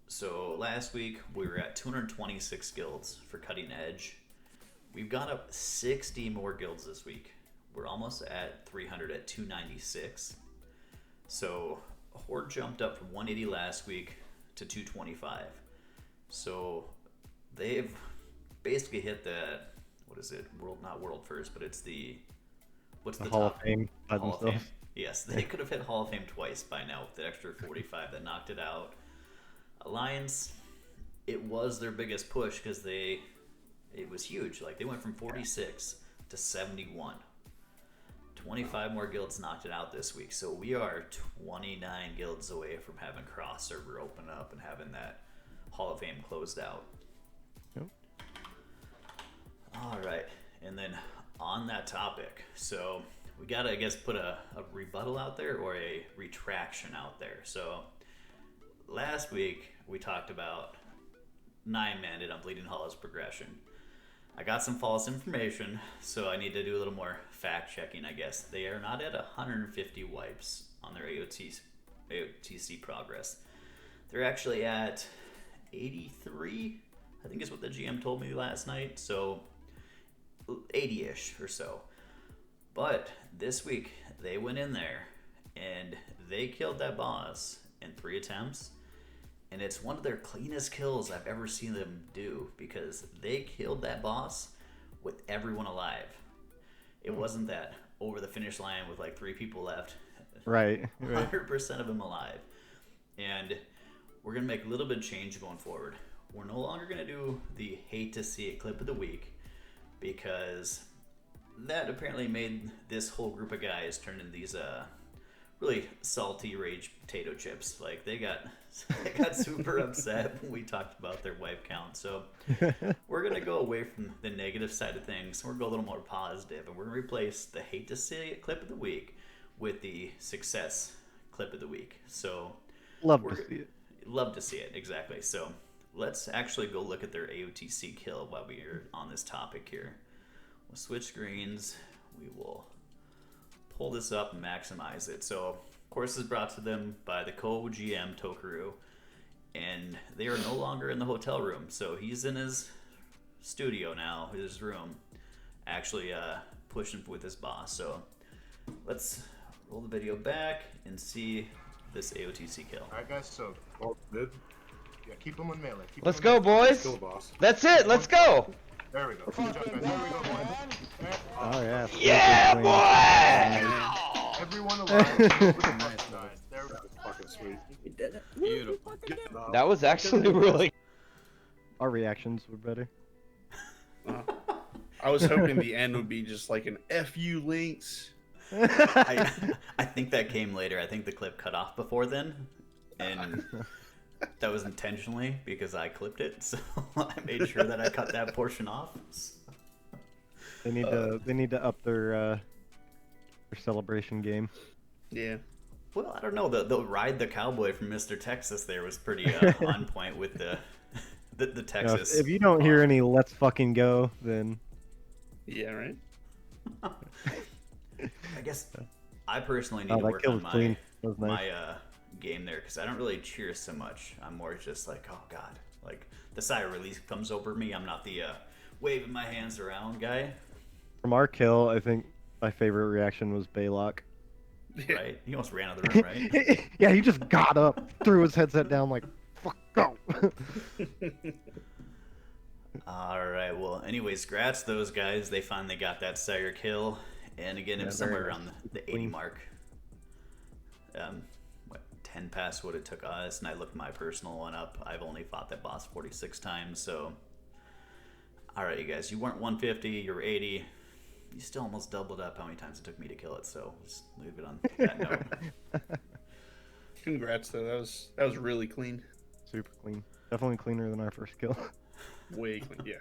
[SPEAKER 1] So, last week we were at 226 guilds for Cutting Edge. We've got up 60 more guilds this week. We're almost at 300 at 296. So, Horde jumped up from 180 last week to 225. So, they've basically hit that, what is it? Not world first, but it's the, what's the
[SPEAKER 2] Hall
[SPEAKER 1] top?
[SPEAKER 2] of Fame by
[SPEAKER 1] Hall of
[SPEAKER 2] themselves.
[SPEAKER 1] Fame. Yes, they could have hit Hall of Fame twice by now with the extra 45 that knocked it out. Alliance, it was their biggest push because it was huge. Like, they went from 46 to 71. 25 more guilds knocked it out this week. So we are 29 guilds away from having cross server open up and having that Hall of Fame closed out.
[SPEAKER 2] Yep.
[SPEAKER 1] All right. And then on that topic, so we got to, I guess, put a rebuttal out there or a retraction out there. So last week we talked about 9-man on Bleeding Hollow's progression. I got some false information, so I need to do a little more fact checking, I guess. They are not at 150 wipes on their AOTC progress. They're actually at 83, I think is what the GM told me last night, so 80-ish or so. But this week, they went in there, and they killed that boss in 3 attempts. And it's one of their cleanest kills I've ever seen them do because they killed that boss with everyone alive. It wasn't that over the finish line with like 3 people left.
[SPEAKER 2] Right.
[SPEAKER 1] 100% of them alive. And we're going to make a little bit of change going forward. We're no longer going to do the hate to see it clip of the week because that apparently made this whole group of guys turn into these really salty rage potato chips. Like they got super upset when we talked about their wipe count. So we're gonna go away from the negative side of things. We're gonna go a little more positive, and we're gonna replace the hate to see it clip of the week with the success clip of the week. So
[SPEAKER 2] Love to see it.
[SPEAKER 1] Love to see it, exactly. So let's actually go look at their AOTC kill while we are on this topic here. We'll switch screens. We will pull this up and maximize it. So, of course, this is brought to them by the co-GM Tokeru, and they are no longer in the hotel room. So he's in his studio now, his room, actually pushing with his boss. So let's roll the video back and see this AOTC kill.
[SPEAKER 4] Alright guys, so all good. Yeah, keep them on melee.
[SPEAKER 5] Let's go, boys.
[SPEAKER 4] Go, boss.
[SPEAKER 5] That's it. Let's go.
[SPEAKER 4] There we go. Good job, guys. There we go, boys.
[SPEAKER 2] Oh yeah.
[SPEAKER 5] Yeah, boy.
[SPEAKER 4] Everyone alive. Nice. There we go. Fucking sweet.
[SPEAKER 6] We did it.
[SPEAKER 4] Beautiful.
[SPEAKER 5] That was actually really.
[SPEAKER 2] Our reactions were better.
[SPEAKER 3] I was hoping the end would be just like an F you Lynkz.
[SPEAKER 1] I think that came later. I think the clip cut off before then, and that was intentionally because I clipped it. So I made sure that I cut that portion off.
[SPEAKER 2] They need to up their celebration game.
[SPEAKER 3] Yeah.
[SPEAKER 1] Well, I don't know. The ride the cowboy from Mr. Texas there was pretty on point with the Texas.
[SPEAKER 2] If you don't hear any "Let's fucking go," then
[SPEAKER 3] Yeah, right?
[SPEAKER 1] I guess I personally need
[SPEAKER 2] oh,
[SPEAKER 1] to
[SPEAKER 2] that
[SPEAKER 1] work
[SPEAKER 2] kill
[SPEAKER 1] on
[SPEAKER 2] was clean. That was nice.
[SPEAKER 1] my game there because I don't really cheer so much. I'm more just like, oh god, like the sigh of release comes over me. I'm not the waving my hands around guy.
[SPEAKER 2] From our kill, I think my favorite reaction was Baylock.
[SPEAKER 1] Right? He almost ran out of the room, right?
[SPEAKER 2] Yeah, he just got up, threw his headset down, like, fuck, go.
[SPEAKER 1] All right. Well, anyways, grats those guys. They finally got that Sire kill, and again, it was somewhere around the 80 mark. 10 past what it took us, and I looked my personal one up. I've only fought that boss 46 times, so. All right, you guys, you weren't 150, you were 80. You still almost doubled up how many times it took me to kill it, so let's leave it on that note.
[SPEAKER 3] Congrats though. That was really clean.
[SPEAKER 2] Super clean. Definitely cleaner than our first kill.
[SPEAKER 3] Way clean. Yeah.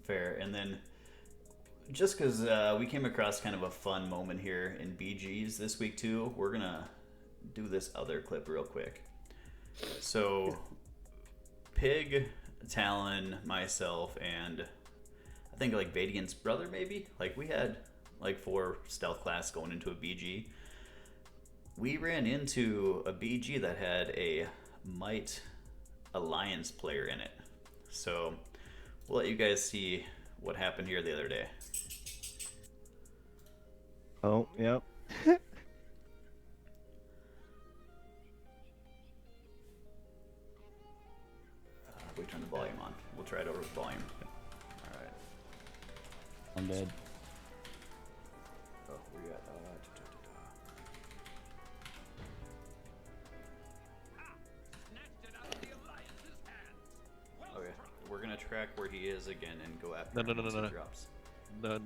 [SPEAKER 1] Fair. And then just because we came across kind of a fun moment here in BGs this week too, we're gonna do this other clip real quick. So, Pig, Talon, myself, and I think like Vadiant's brother maybe. Like we had like 4 stealth class going into a BG. We ran into a BG that had a Might Alliance player in it. So we'll let you guys see what happened here the other day.
[SPEAKER 2] Oh, yep.
[SPEAKER 1] We turn the volume on. We'll try it over with volume. All right.
[SPEAKER 6] I'm dead.
[SPEAKER 1] Oh, where you at? Okay, we're gonna track where he is again and go after him once he drops.
[SPEAKER 7] No.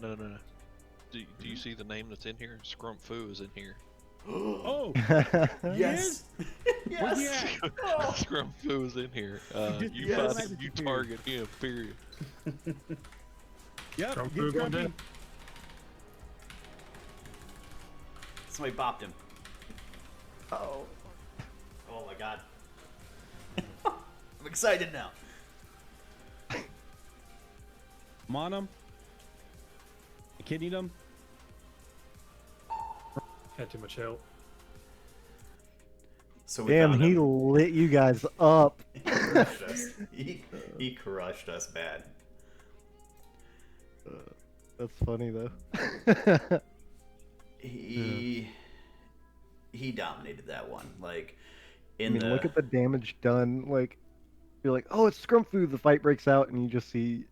[SPEAKER 7] Do you see the name that's in here? Scrump Foo is in here.
[SPEAKER 6] Oh!
[SPEAKER 1] Yes!
[SPEAKER 6] Where's he
[SPEAKER 1] Yes!
[SPEAKER 6] at?
[SPEAKER 7] Scrump Foo is in here. You
[SPEAKER 1] Yes.
[SPEAKER 7] find him, you target him, period.
[SPEAKER 6] Yep,
[SPEAKER 4] Trump
[SPEAKER 6] get
[SPEAKER 4] food going
[SPEAKER 6] grumpy.
[SPEAKER 4] down.
[SPEAKER 1] Somebody bopped him. Oh. Oh my god. I'm excited now.
[SPEAKER 6] I'm on him. I kidneyed him.
[SPEAKER 4] Had too much help.
[SPEAKER 1] So we
[SPEAKER 2] Damn,
[SPEAKER 1] found
[SPEAKER 2] he
[SPEAKER 1] him.
[SPEAKER 2] lit you guys up.
[SPEAKER 1] He crushed us. He crushed us bad.
[SPEAKER 2] That's funny though.
[SPEAKER 1] He dominated that one. Like
[SPEAKER 2] I
[SPEAKER 1] in
[SPEAKER 2] mean,
[SPEAKER 1] the
[SPEAKER 2] look at the damage done. Like, you're like, oh, it's Scrumpfu. The fight breaks out, and you just see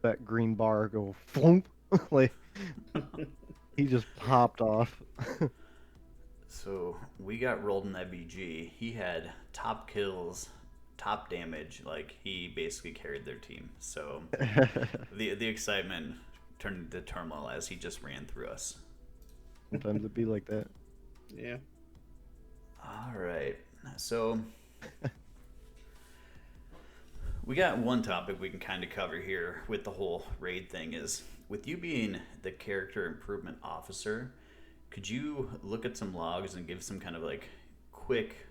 [SPEAKER 2] that green bar go flump. Like, he just popped off.
[SPEAKER 1] So we got rolled in that BG. He had top kills, top damage. Like he basically carried their team. So the excitement turned into turmoil as he just ran through us.
[SPEAKER 2] Sometimes it'd be like that.
[SPEAKER 3] Yeah.
[SPEAKER 1] All right. So we got one topic we can kind of cover here with the whole raid thing is with you being the character improvement officer, could you look at some logs and give some kind of like quick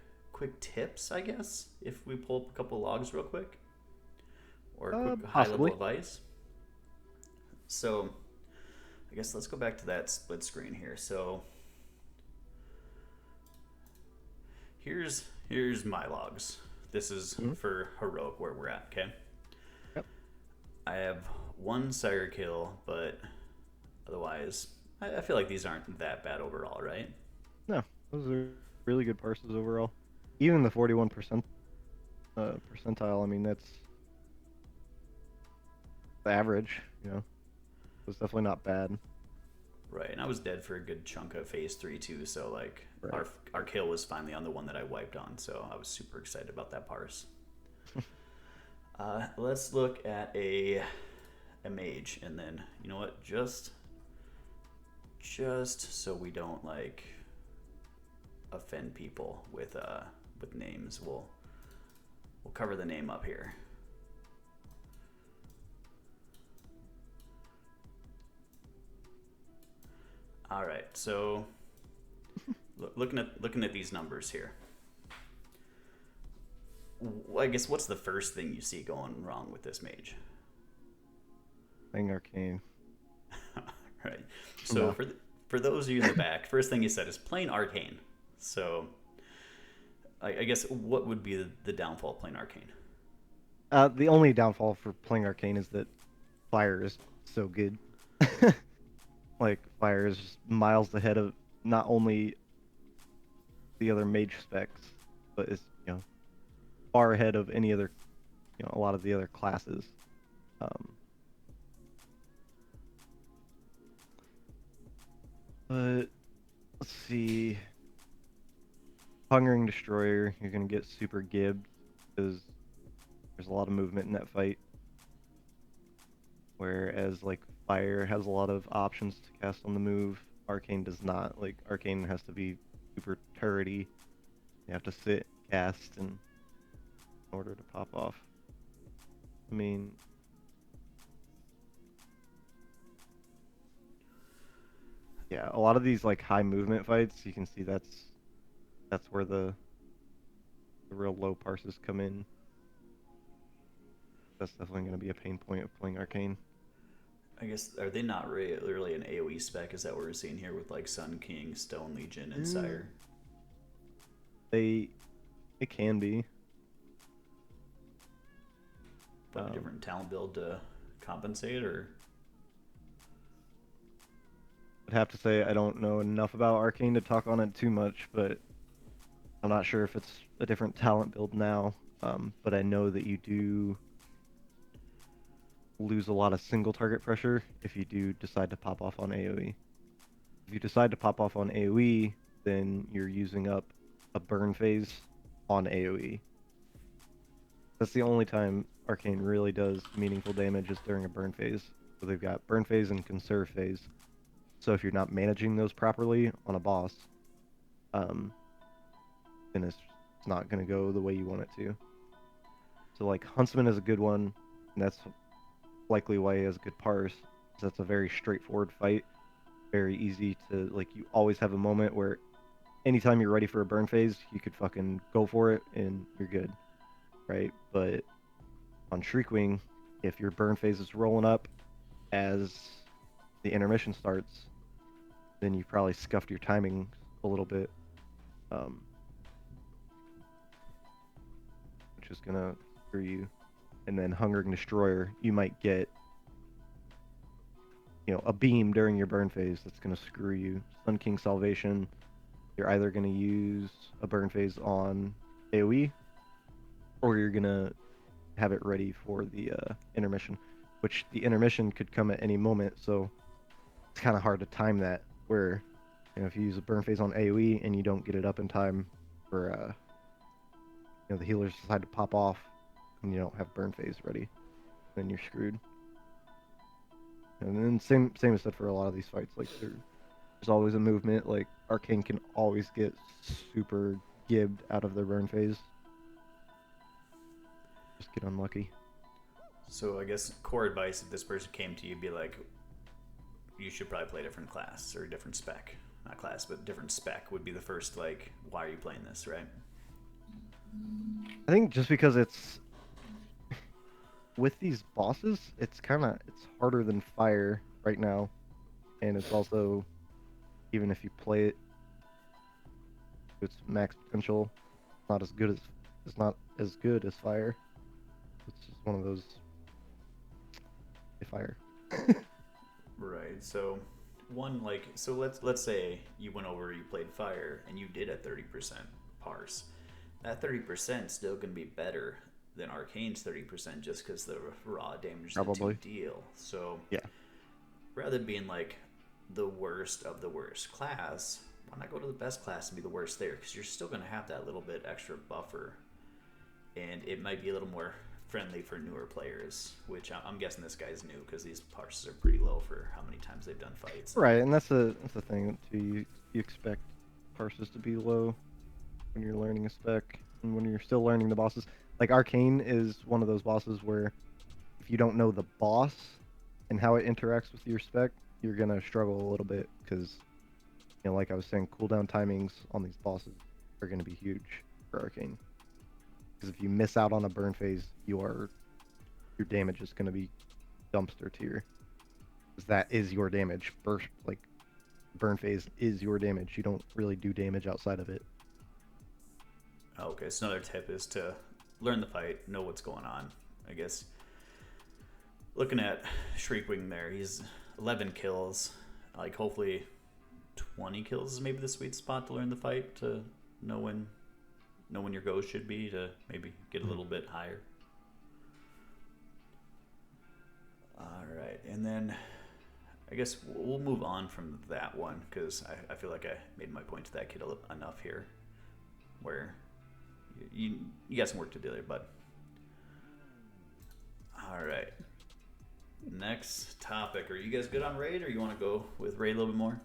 [SPEAKER 1] tips, I guess, if we pull up a couple logs real quick? Or a quick high level
[SPEAKER 2] Possibly.
[SPEAKER 1] advice? So I guess let's go back to that split screen here. So here's my logs. This is for heroic where we're at, okay?
[SPEAKER 2] Yep.
[SPEAKER 1] I have 1 sire kill, but otherwise I feel like these aren't that bad overall, right?
[SPEAKER 2] No, those are really good parses overall. Even the 41% percentile. I mean, that's the average. You know, it's definitely not bad.
[SPEAKER 1] Right, and I was dead for a good chunk of phase 3 too, so like
[SPEAKER 2] Right.
[SPEAKER 1] our kill was finally on the one that I wiped on, so I was super excited about that parse. Let's look at a mage, and then you know what, just so we don't like offend people with names, we'll cover the name up here. All right, so looking at these numbers here, I guess what's the first thing you see going wrong with this mage?
[SPEAKER 2] Playing arcane.
[SPEAKER 1] Right. So
[SPEAKER 2] No.
[SPEAKER 1] for those of you in the back, first thing you said is playing arcane. So I guess what would be the downfall of playing arcane?
[SPEAKER 2] The only downfall for playing arcane is that fire is so good. Like, fire is just miles ahead of not only the other mage specs, but it's, you know, far ahead of any other, you know, a lot of the other classes. But let's see. Hungering Destroyer, you're gonna get super gibbed because there's a lot of movement in that fight. Whereas like Fire has a lot of options to cast on the move. Arcane does not. Like Arcane has to be super turrety. You have to sit, cast, in order to pop off. I mean, yeah, a lot of these like high movement fights, you can see that's where the the real low parses come in. That's definitely going to be a pain point of playing Arcane.
[SPEAKER 1] I guess, are they not really an AoE spec? Is that what we're seeing here with like Sun King, Stone Legion, and Sire?
[SPEAKER 2] It can be.
[SPEAKER 1] But a different talent build to compensate, or?
[SPEAKER 2] I'd have to say I don't know enough about Arcane to talk on it too much, but I'm not sure if it's a different talent build now. But I know that you do lose a lot of single target pressure if you do decide to pop off on AoE. If you decide to pop off on AoE, then you're using up a burn phase on AoE. That's the only time Arcane really does meaningful damage is during a burn phase. So they've got burn phase and conserve phase. So if you're not managing those properly on a boss, then it's not going to go the way you want it to. So like Huntsman is a good one, and that's likely why he has a good parse. So that's a very straightforward fight, very easy to, like, you always have a moment where anytime you're ready for a burn phase, you could fucking go for it and you're good, right? But on Shriekwing, if your burn phase is rolling up as the intermission starts, then you probably scuffed your timing a little bit, which is gonna screw you. And then Hungering Destroyer, you might get, a beam during your burn phase that's gonna screw you. Sun King Salvation, you're either gonna use a burn phase on AoE, or you're gonna have it ready for the intermission, which the intermission could come at any moment, so it's kind of hard to time that, where if you use a burn phase on AoE and you don't get it up in time for the healers decide to pop off and you don't have burn phase ready, then you're screwed. And then same is said for a lot of these fights. Like there's always a movement. Like Arcane can always get super gibbed out of their burn phase. Just get unlucky.
[SPEAKER 1] So I guess core advice, if this person came to you, be like, you should probably play a different class or a different spec. Not class, but different spec would be the first, like, why are you playing this, right?
[SPEAKER 2] I think just because it's with these bosses, it's harder than fire right now, and it's also, even if you play it to its max potential, it's not as good as fire. It's just one of those fire.
[SPEAKER 1] Right. So let's say you went over, you played fire, and you did a 30% parse. That 30% is still going to be better than Arcane's 30% just because the raw damage that you deal. So
[SPEAKER 2] yeah,
[SPEAKER 1] rather than being like the worst of the worst class, why not go to the best class and be the worst there? Because you're still going to have that little bit extra buffer, and it might be a little more friendly for newer players, which I'm guessing this guy's new because these parses are pretty low for how many times they've done fights.
[SPEAKER 2] Right, and that's the thing too. You expect parses to be low when you're learning a spec and when you're still learning the bosses. Like Arcane is one of those bosses where if you don't know the boss and how it interacts with your spec, you're gonna struggle a little bit because, like I was saying, cooldown timings on these bosses are gonna be huge for Arcane. Because if you miss out on a burn phase, your damage is gonna be dumpster tier. Because that is your damage. Burn phase is your damage. You don't really do damage outside of it.
[SPEAKER 1] Okay, so another tip is to learn the fight, know what's going on. I guess looking at Shriekwing there, he's 11 kills. Like hopefully 20 kills is maybe the sweet spot to learn the fight, to know when your go should be, to maybe get a little bit higher. Alright, and then I guess we'll move on from that one because I feel like I made my point to that kid enough here, where you got some work to do there, bud. Alright, next topic. Are you guys good on Raid, or you want to go with Raid a little bit more?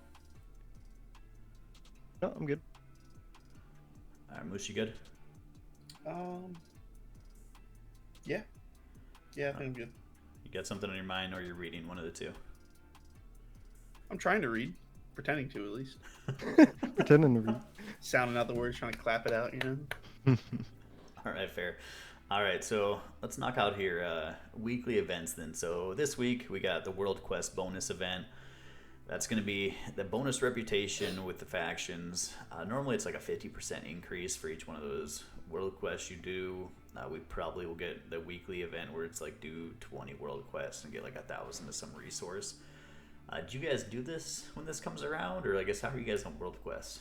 [SPEAKER 2] No, I'm good.
[SPEAKER 1] Alright, Moose, you good?
[SPEAKER 3] Yeah, I think I'm good.
[SPEAKER 1] You got something on your mind, or you're reading? One of the two.
[SPEAKER 3] I'm trying to read, pretending to at least.
[SPEAKER 2] Pretending to read.
[SPEAKER 3] Sounding out the words, trying to clap it out,
[SPEAKER 1] right, fair. All right, so let's knock out here weekly events then. So this week we got the World Quest bonus event. That's going to be the bonus reputation with the factions. Normally it's like a 50% increase for each one of those World Quests you do. We probably will get the weekly event where it's like do 20 World Quests and get like 1,000 to some resource. Do you guys do this when this comes around? Or I guess how are you guys on World Quests?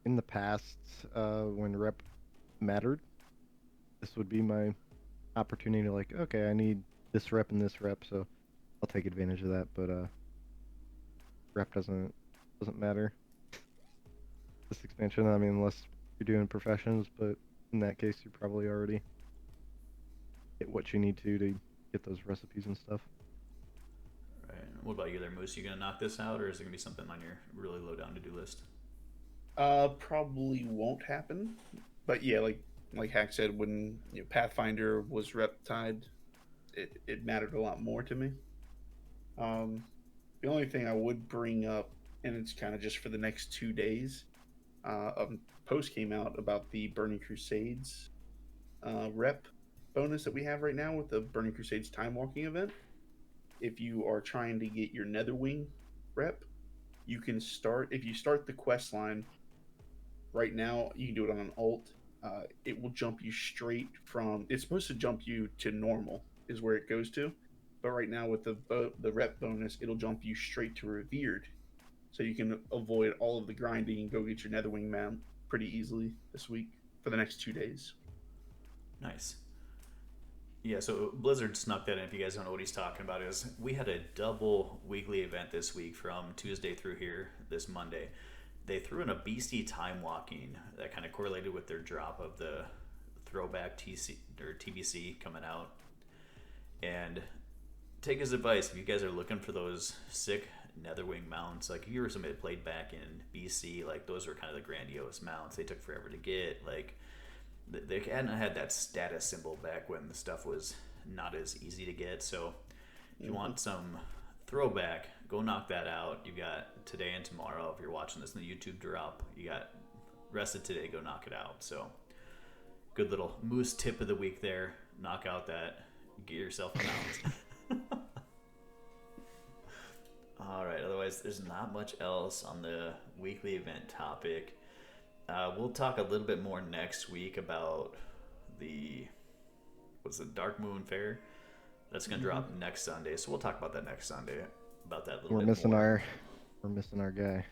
[SPEAKER 2] In the past, when rep mattered, this would be my opportunity to like, okay, I need this rep and this rep, so I'll take advantage of that. But rep doesn't matter this expansion. I mean, unless you're doing professions, but in that case, you probably already get what you need to get those recipes and stuff.
[SPEAKER 1] Right. What about you there, Moose? You gonna knock this out, or is it gonna be something on your really low down to do list?
[SPEAKER 3] Probably won't happen. But yeah, like Hakkd said, when Pathfinder was rep tied, it mattered a lot more to me. The only thing I would bring up, and it's kind of just for the next 2 days, a post came out about the Burning Crusades rep bonus that we have right now with the Burning Crusades time walking event. If you are trying to get your Netherwing rep, you can start, if you start the quest line right now, you can do it on an alt. It will jump you straight from, it's supposed to jump you to normal is where it goes to, but right now with the rep bonus, it'll jump you straight to revered, so you can avoid all of the grinding and go get your Netherwing mount pretty easily this week for the next 2 days.
[SPEAKER 1] Nice. Yeah, so Blizzard snuck that in. If you guys don't know what he's talking about, is we had a double weekly event this week from Tuesday through here this Monday. They threw in a BC time walking that kind of correlated with their drop of the throwback TC or TBC coming out. And take his advice, if you guys are looking for those sick Netherwing mounts, like if you were somebody that played back in BC, like those were kind of the grandiose mounts. They took forever to get. Like they hadn't had that status symbol back when the stuff was not as easy to get. So if you want some throwback, go knock that out. You got today and tomorrow. If you're watching this in the YouTube drop, you got rest of today, go knock it out. So good little Moose tip of the week there. Knock out that, get yourself a mount. All right, otherwise there's not much else on the weekly event topic. We'll talk a little bit more next week about the Dark Moon Fair. That's gonna drop next Sunday, so we'll talk about that next Sunday. About that a little bit more.
[SPEAKER 2] We're missing our guy.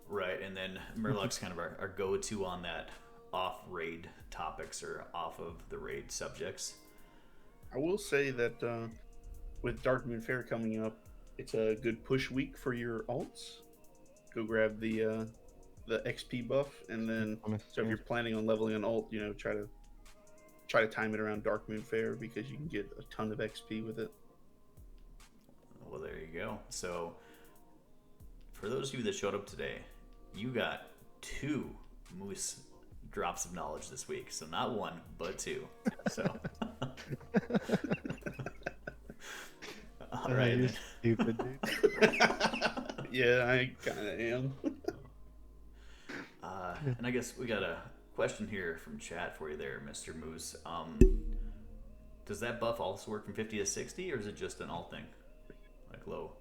[SPEAKER 1] Right, and then Merlock's kind of our go-to on that off raid topics or off of the raid subjects.
[SPEAKER 3] I will say that with Dark Moon Fair coming up, it's a good push week for your alts. Go grab the XP buff, and then so if you're planning on leveling an alt, try to time it around Dark Moon Fair because you can get a ton of XP with it.
[SPEAKER 1] Well, there you go. So for those of you that showed up today, you got 2 Moose drops of knowledge this week. So not 1, but 2. So all right.
[SPEAKER 2] You're stupid, dude.
[SPEAKER 3] Yeah, I kind of am.
[SPEAKER 1] And I guess we got a question here from chat for you there, Mr. Moose. Does that buff also work from 50 to 60, or is it just an all thing? Like low?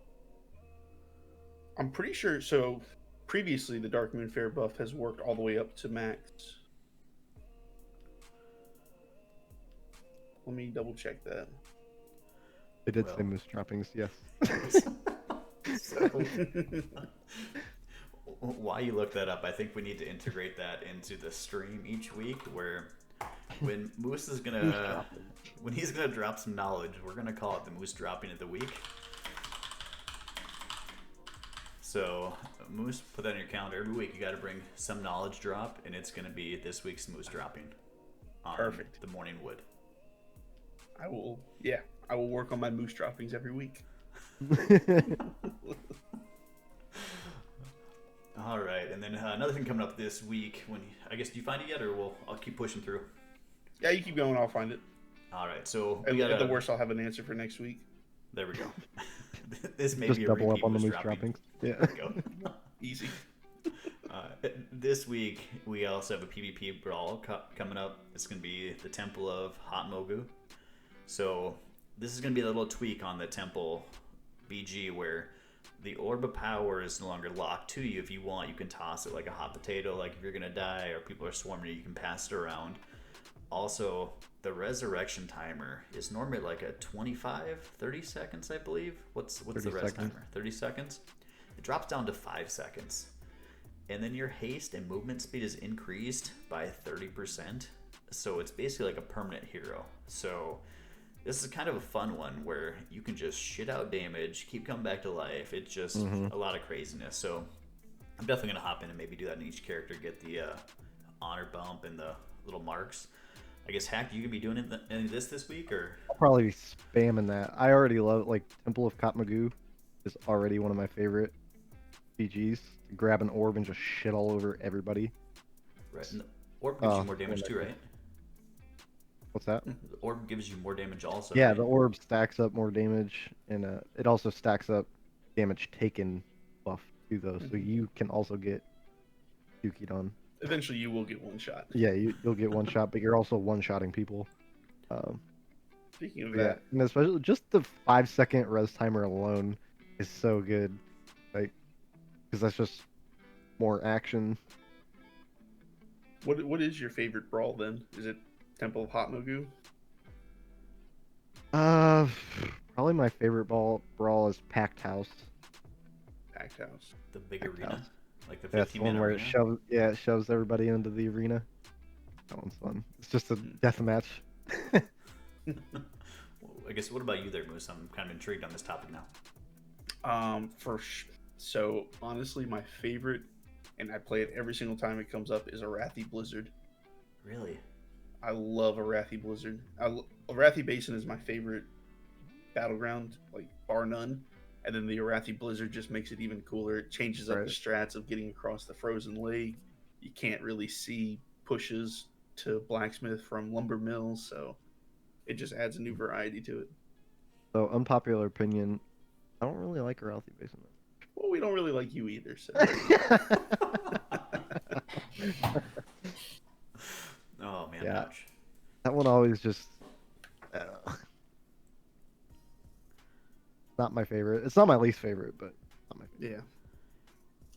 [SPEAKER 3] I'm pretty sure, so previously the Dark Moon Fair buff has worked all the way up to max. Let me double check that.
[SPEAKER 2] They did say moose droppings, yes.
[SPEAKER 1] So, while you look that up, I think we need to integrate that into the stream each week, where when Moose is gonna when he's gonna drop some knowledge, we're gonna call it the Moose dropping of the week. So Moose, put that in your calendar. Every week you got to bring some knowledge drop, and it's gonna be this week's Moose dropping on
[SPEAKER 3] Perfect.
[SPEAKER 1] the morning wood.
[SPEAKER 3] I will work on my moose droppings every week.
[SPEAKER 1] All right, and then another thing coming up this week. I guess, do you find it yet, or I'll keep pushing through?
[SPEAKER 3] Yeah, you keep going. I'll find it.
[SPEAKER 1] All right, so
[SPEAKER 3] At the worst, I'll have an answer for next week.
[SPEAKER 1] There we go. This may
[SPEAKER 2] Just
[SPEAKER 1] be a
[SPEAKER 2] double
[SPEAKER 1] repeat
[SPEAKER 2] up on the
[SPEAKER 1] Moose
[SPEAKER 2] moose
[SPEAKER 1] dropping.
[SPEAKER 2] droppings. Yeah.
[SPEAKER 1] There we go.
[SPEAKER 3] Easy.
[SPEAKER 1] This week, we also have a PvP Brawl coming up. It's going to be the Temple of Hakkd. So, this is going to be a little tweak on the Temple BG where the Orb of Power is no longer locked to you. If you want, you can toss it like a hot potato. Like if you're going to die or people are swarming you, you can pass it around. Also, the resurrection timer is normally like a 30 seconds, I believe. What's the res timer? 30 seconds? It drops down to 5 seconds. And then your haste and movement speed is increased by 30%. So it's basically like a permanent hero. So this is kind of a fun one where you can just shit out damage, keep coming back to life. It's just a lot of craziness. So I'm definitely going to hop in and maybe do that in each character, get the honor bump and the little marks. I guess, Hakkd, you gonna be doing any of this week, or?
[SPEAKER 2] I'll probably be spamming that. I already love, like, Temple of Hakkd is already one of my favorite BGs. Grab an orb and just shit all over everybody.
[SPEAKER 1] Right, and the orb gives you more damage too, right?
[SPEAKER 2] What's that?
[SPEAKER 1] The orb gives you more damage also.
[SPEAKER 2] Yeah,
[SPEAKER 1] right?
[SPEAKER 2] the orb stacks up more damage, and it also stacks up damage taken buff too, though. So you can also get Yuki'd on.
[SPEAKER 3] Eventually, you will get one shot.
[SPEAKER 2] Yeah, you'll get one shot, but you're also one-shotting people.
[SPEAKER 3] Speaking of
[SPEAKER 2] Yeah,
[SPEAKER 3] that,
[SPEAKER 2] and especially just the 5-second res timer alone is so good, like, because that's just more action.
[SPEAKER 3] what is your favorite Brawl then? Is it Temple of Hakkd?
[SPEAKER 2] Probably my favorite brawl is Packed House.
[SPEAKER 3] Packed House.
[SPEAKER 1] The big
[SPEAKER 2] Packed
[SPEAKER 1] arena,
[SPEAKER 2] House.
[SPEAKER 1] like the
[SPEAKER 2] That's the
[SPEAKER 1] 15-minute
[SPEAKER 2] one where
[SPEAKER 1] arena.
[SPEAKER 2] it shoves everybody into the arena. That one's fun. It's just a death match.
[SPEAKER 1] Well, I guess, what about you there, Moose? I'm kind of intrigued on this topic now.
[SPEAKER 3] So honestly, my favorite, and I play it every single time it comes up, is Arathi Blizzard.
[SPEAKER 1] Really?
[SPEAKER 3] I love Arathi Blizzard. Arathi Basin is my favorite battleground, like bar none. And then the Arathi Blizzard just makes it even cooler. It changes up
[SPEAKER 2] Right.
[SPEAKER 3] the strats of getting across the frozen lake. You can't really see pushes to blacksmith from lumber mills, so it just adds a new variety to it.
[SPEAKER 2] So unpopular opinion, I don't really like Arathi Basin.
[SPEAKER 3] Well, we don't really like you either, so
[SPEAKER 1] Oh man,
[SPEAKER 2] Yeah.
[SPEAKER 1] ouch.
[SPEAKER 2] That one always just not my favorite. It's not my least favorite, but not my favorite.
[SPEAKER 3] yeah.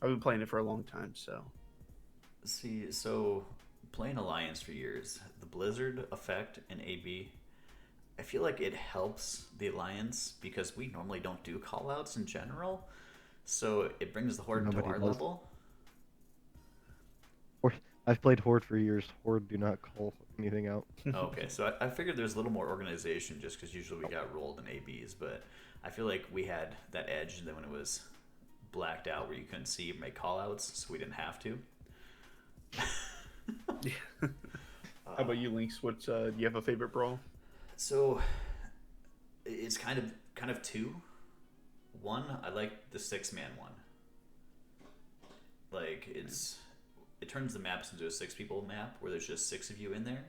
[SPEAKER 3] I've been playing it for a long time, so
[SPEAKER 1] See, so playing Alliance for years, the Blizzard effect in AB, I feel like it helps the Alliance because we normally don't do callouts in general. So it brings the Horde to
[SPEAKER 2] Nobody
[SPEAKER 1] our
[SPEAKER 2] does.
[SPEAKER 1] level.
[SPEAKER 2] I've played Horde for years. Horde do not call anything out.
[SPEAKER 1] Okay, so I figured there's a little more organization just because usually we got rolled in ABs, but I feel like we had that edge then when it was blacked out where you couldn't see or make callouts, so we didn't have to.
[SPEAKER 3] how about you, Lynx? What's do you have a favorite Brawl?
[SPEAKER 1] So it's kind of two. One, I like the 6-man one. Like it turns the maps into a 6-people map where there's just 6 of you in there.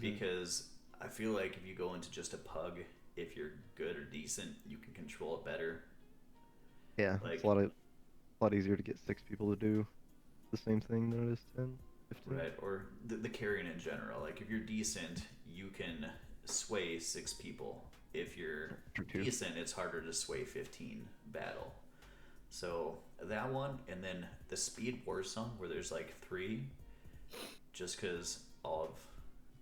[SPEAKER 1] Because I feel like if you go into just a pug, if you're good or decent, you can control it better.
[SPEAKER 2] Yeah,
[SPEAKER 1] Like-
[SPEAKER 2] it's a lot easier to get 6 people to do the same thing than it is 10, 15.
[SPEAKER 1] Right, or the carrying in general. Like if you're decent, you can sway 6 people. If you're
[SPEAKER 2] True, too.
[SPEAKER 1] decent, it's harder to sway 15 battle. So that one, and then the Speed War Song where there's like 3, just because all of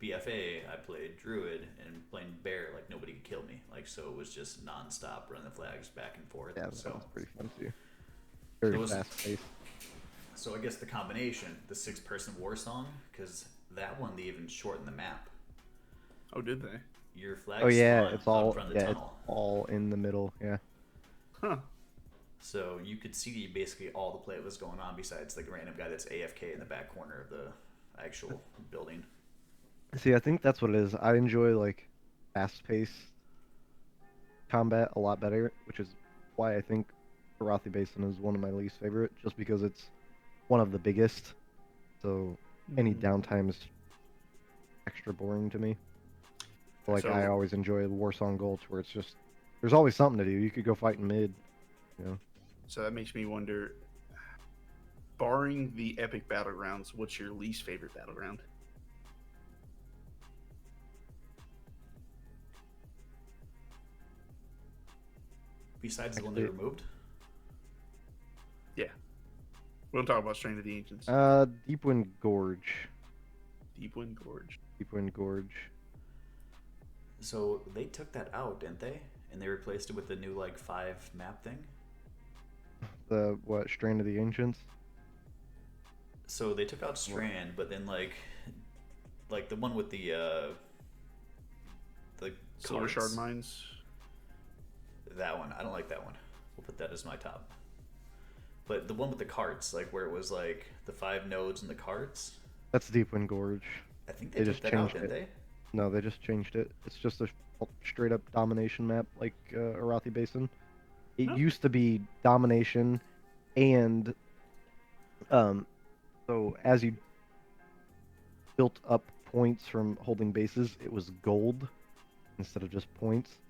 [SPEAKER 1] BFA I played Druid and playing Bear, like nobody could kill me. Like so it was just non-stop running the flags back and forth.
[SPEAKER 2] Yeah, that
[SPEAKER 1] so
[SPEAKER 2] sounds pretty fun too. Very
[SPEAKER 1] Those-
[SPEAKER 2] fast paced.
[SPEAKER 1] So I guess the combination, the 6-person war song, because that one they even shortened the map.
[SPEAKER 3] Oh, did they?
[SPEAKER 1] Your flag
[SPEAKER 2] Oh yeah,
[SPEAKER 1] spawn
[SPEAKER 2] it's
[SPEAKER 1] out
[SPEAKER 2] all
[SPEAKER 1] in front of the
[SPEAKER 2] it's
[SPEAKER 1] tunnel.
[SPEAKER 2] all in the middle. Yeah.
[SPEAKER 3] Huh.
[SPEAKER 1] So you could see basically all the play that was going on besides like a random guy that's AFK in the back corner of the actual building.
[SPEAKER 2] See, I think that's what it is. I enjoy like fast-paced combat a lot better, which is why I think Arathi Basin is one of my least favorite, just because it's one of the biggest. So any downtime is extra boring to me. Like
[SPEAKER 3] So-
[SPEAKER 2] I always enjoy Warsong Gulch, where it's just there's always something to do. You could go fight in mid, you know.
[SPEAKER 3] So that makes me wonder, barring the epic battlegrounds, what's your least favorite battleground?
[SPEAKER 1] Besides the one they
[SPEAKER 2] Actually-
[SPEAKER 1] removed?
[SPEAKER 3] We don't talk about Strain of the Ancients.
[SPEAKER 2] Deepwind Gorge.
[SPEAKER 3] Deepwind Gorge.
[SPEAKER 2] Deepwind Gorge.
[SPEAKER 1] So they took that out, didn't they? And they replaced it with the new like 5 map thing.
[SPEAKER 2] The what? Strain of the Ancients.
[SPEAKER 1] So they took out Strand, but then like the one with the
[SPEAKER 3] Silver
[SPEAKER 1] cards.
[SPEAKER 3] Shard Mines.
[SPEAKER 1] That one, I don't like that one. We'll put that as my top. But the one with the carts, like where it was like the 5 nodes and the carts,
[SPEAKER 2] That's Deepwind Gorge.
[SPEAKER 1] I think
[SPEAKER 2] They
[SPEAKER 1] they
[SPEAKER 2] just
[SPEAKER 1] took that out,
[SPEAKER 2] changed
[SPEAKER 1] didn't
[SPEAKER 2] it.
[SPEAKER 1] they?
[SPEAKER 2] No, they just changed it. It's just a straight up domination map like Arathi Basin. It
[SPEAKER 3] Oh.
[SPEAKER 2] used to be domination, and so as you built up points from holding bases, it was gold instead of just points,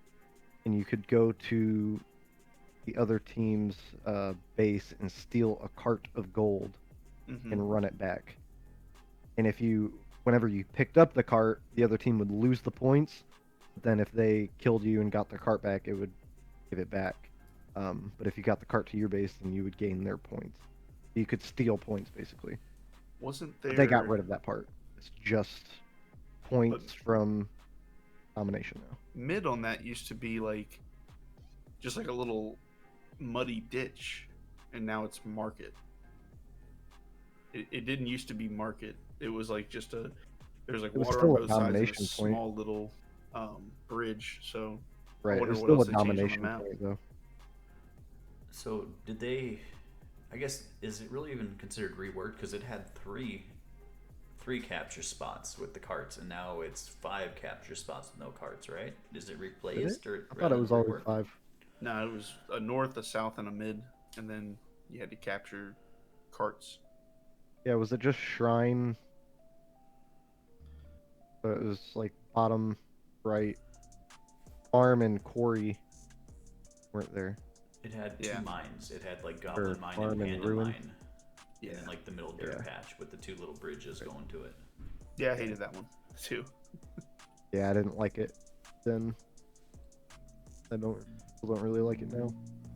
[SPEAKER 2] and you could go to the other team's base and steal a cart of gold
[SPEAKER 3] Mhm.
[SPEAKER 2] and run it back. And whenever you picked up the cart, the other team would lose the points. Then if they killed you and got the cart back, it would give it back. But if you got the cart to your base, then you would gain their points. You could steal points, basically.
[SPEAKER 3] Wasn't there?
[SPEAKER 2] But they got rid of that part. It's just points from domination now.
[SPEAKER 3] Mid on that used to be like, just like a little muddy ditch, and now it's market. It didn't used to be market. It was like just there's like
[SPEAKER 2] It was
[SPEAKER 3] water
[SPEAKER 2] still
[SPEAKER 3] on
[SPEAKER 2] a
[SPEAKER 3] both sides and a
[SPEAKER 2] domination point.
[SPEAKER 3] small little bridge. So
[SPEAKER 2] Right,
[SPEAKER 3] wonder
[SPEAKER 2] it's
[SPEAKER 3] what
[SPEAKER 2] still a
[SPEAKER 3] else they changed on the
[SPEAKER 2] domination
[SPEAKER 3] map.
[SPEAKER 2] point, though.
[SPEAKER 1] So did they? I guess is it really even considered reworked? Because it had three capture spots with the carts, and now it's 5 capture spots with no carts, right? Is it replaced or?
[SPEAKER 2] I thought it was always
[SPEAKER 1] reworked?
[SPEAKER 2] 5.
[SPEAKER 3] no, it was a north, a south, and a mid, and then you had to capture carts.
[SPEAKER 2] Yeah, was it just Shrine? But it was like bottom right. Farm and Quarry weren't there.
[SPEAKER 1] It had 2
[SPEAKER 3] Yeah.
[SPEAKER 1] mines. It had like
[SPEAKER 2] Or
[SPEAKER 1] Goblin Mine
[SPEAKER 2] Farm
[SPEAKER 1] and
[SPEAKER 2] and
[SPEAKER 1] Panda
[SPEAKER 2] Ruin.
[SPEAKER 1] Mine,
[SPEAKER 3] Yeah,
[SPEAKER 1] and then like the middle dirt
[SPEAKER 2] Yeah.
[SPEAKER 1] patch with the 2 little bridges going to it.
[SPEAKER 3] yeah, I hated that one too.
[SPEAKER 2] Yeah, I didn't like it then. I don't really like it now.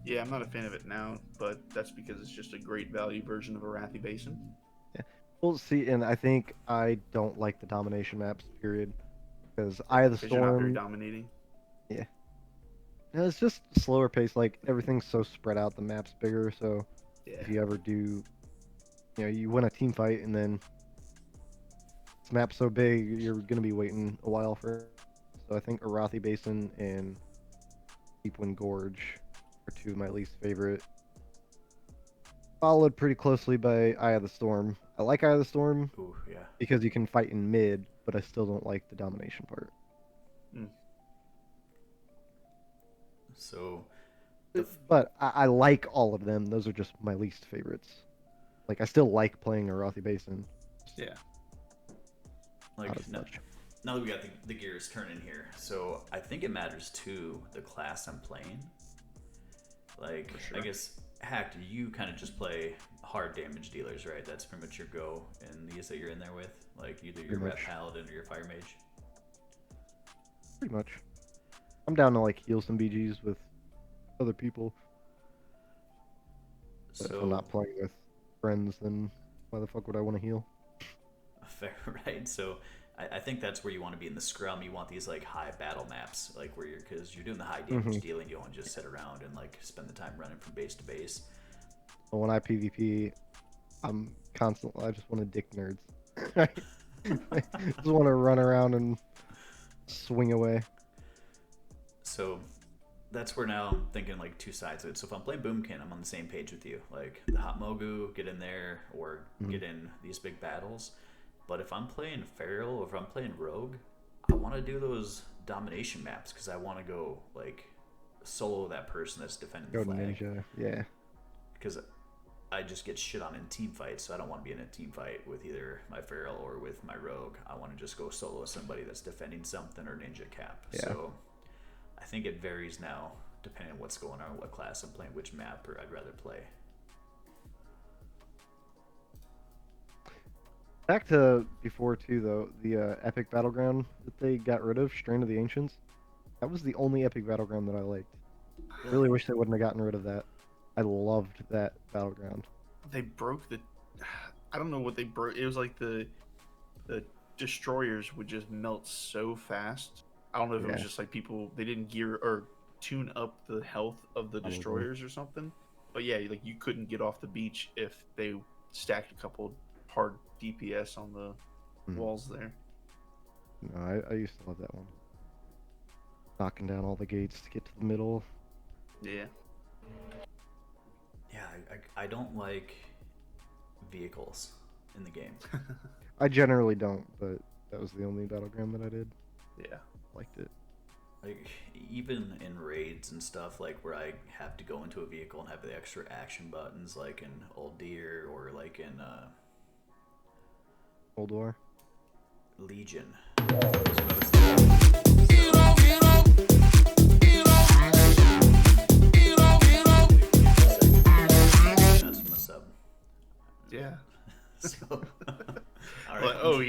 [SPEAKER 3] Yeah, I'm not a fan of it now, but that's because it's just a great value version of Arathi Basin.
[SPEAKER 2] Well, see, and I think I don't like the domination maps, period. Because Eye of the
[SPEAKER 3] Because you're not very
[SPEAKER 2] Storm,
[SPEAKER 3] dominating.
[SPEAKER 2] no, it's just slower pace. Like, everything's so spread out, the map's bigger, so
[SPEAKER 3] Yeah.
[SPEAKER 2] if you ever do, you win a team fight, and then this map's so big, you're going to be waiting a while for it. So I think Arathi Basin and Deepwind Gorge are 2 of my least favorite. Followed pretty closely by Eye of the Storm. I like Eye of the Storm
[SPEAKER 1] Ooh, yeah.
[SPEAKER 2] because you can fight in mid, but I still don't like the domination part.
[SPEAKER 1] So
[SPEAKER 2] But I like all of them. Those are just my least favorites. Like, I still like playing Arathi Basin.
[SPEAKER 3] Yeah.
[SPEAKER 1] like
[SPEAKER 2] Not as
[SPEAKER 1] no,
[SPEAKER 2] much.
[SPEAKER 1] now that we got the gears turning here, so I think it matters too the class I'm playing. Like,
[SPEAKER 3] For sure.
[SPEAKER 1] I guess Hackd, you kind of just play hard damage dealers, right? That's pretty much your go in these that you're in there with, like either your
[SPEAKER 2] Pretty
[SPEAKER 1] Red
[SPEAKER 2] much.
[SPEAKER 1] Paladin or your Fire Mage.
[SPEAKER 2] Pretty much. I'm down to like heal some BGs with other people. But if I'm not playing with friends, then why the fuck would I want to heal?
[SPEAKER 1] Fair, right? So I think that's where you want to be in the scrum. You want these like high battle maps, like where because you're doing the high damage dealing. You don't want to just sit around and like spend the time running from base to base.
[SPEAKER 2] But when I PvP, I'm constantly. I just want to dick nerds. I just want to run around and swing away.
[SPEAKER 1] So that's where now I'm thinking like 2 sides of it. So if I'm playing Boomkin, I'm on the same page with you. Like the Hot Mogu, get in there or get in these big battles. But if I'm playing Feral or if I'm playing Rogue, I want to do those domination maps because I want to go like solo that person that's defending the
[SPEAKER 2] Go to
[SPEAKER 1] flag.
[SPEAKER 2] ninja. Yeah.
[SPEAKER 1] Because I just get shit on in team fights, so I don't want to be in a team fight with either my Feral or with my Rogue. I want to just go solo somebody that's defending something or ninja cap.
[SPEAKER 2] Yeah.
[SPEAKER 1] So I think it varies now depending on what's going on, what class I'm playing, which map or I'd rather play.
[SPEAKER 2] Back to before too, though, the epic battleground that they got rid of, Strain of the Ancients. That was the only epic battleground that I liked. Really wish they wouldn't have gotten rid of that. I loved that battleground.
[SPEAKER 3] They broke the. I don't know what they broke. It was like the destroyers would just melt so fast. I don't know if it was just like people they didn't gear or tune up the health of the destroyers or something. But yeah, like you couldn't get off the beach if they stacked a couple hard DPS on the walls there.
[SPEAKER 2] No, I used to love that one. Knocking down all the gates to get to the middle.
[SPEAKER 3] Yeah.
[SPEAKER 1] Yeah, I don't like vehicles in the game.
[SPEAKER 2] I generally don't, but that was the only battleground that I did.
[SPEAKER 3] Yeah.
[SPEAKER 2] Liked it.
[SPEAKER 1] Like, even in raids and stuff, like, where I have to go into a vehicle and have the extra action buttons, like in Old Deer or like in
[SPEAKER 2] Cold War.
[SPEAKER 1] Legion.
[SPEAKER 3] Yeah.
[SPEAKER 1] So, all
[SPEAKER 3] Like,
[SPEAKER 1] right.
[SPEAKER 3] oh,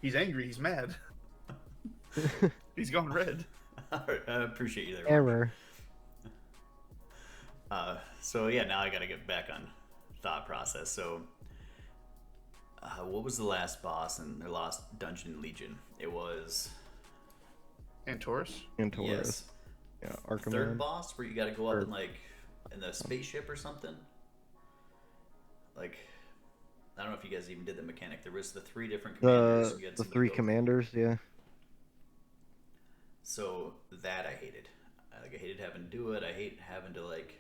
[SPEAKER 3] he's angry. He's mad. He's gone red.
[SPEAKER 1] All right, I appreciate you there.
[SPEAKER 2] Error.
[SPEAKER 1] So yeah, now I gotta get back on thought process. So, what was the last boss in their last dungeon in Legion? It was
[SPEAKER 3] Antorus?
[SPEAKER 2] Antorus.
[SPEAKER 1] yes,
[SPEAKER 2] Yeah, Arkham.
[SPEAKER 1] third boss where you gotta go up
[SPEAKER 2] Or-
[SPEAKER 1] in like in the spaceship or something. Like, I don't know if you guys even did the mechanic. There was the three different commanders. You had
[SPEAKER 2] The
[SPEAKER 1] somebody
[SPEAKER 2] three
[SPEAKER 1] go-
[SPEAKER 2] commanders, yeah.
[SPEAKER 1] So that I hated. I hated having to do it. I hate having to like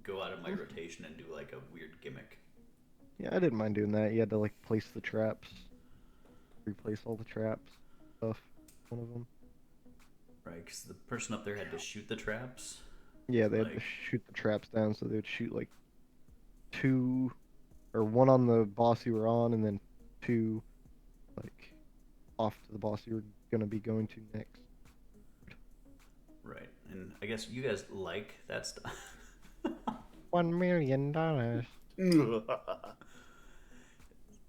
[SPEAKER 1] go out of my rotation and do like a weird gimmick.
[SPEAKER 2] Yeah, I didn't mind doing that. You had to like place the traps, replace all the traps, stuff. One of them.
[SPEAKER 1] Right, because the person up there had to shoot the traps.
[SPEAKER 2] Yeah, they had to
[SPEAKER 1] Like-
[SPEAKER 2] shoot the traps down, so they would shoot like two, or one on the boss you were on, and then two, like, off to the boss you were gonna be going to next.
[SPEAKER 1] Right, and I guess you guys like that stuff.
[SPEAKER 2] $1 million.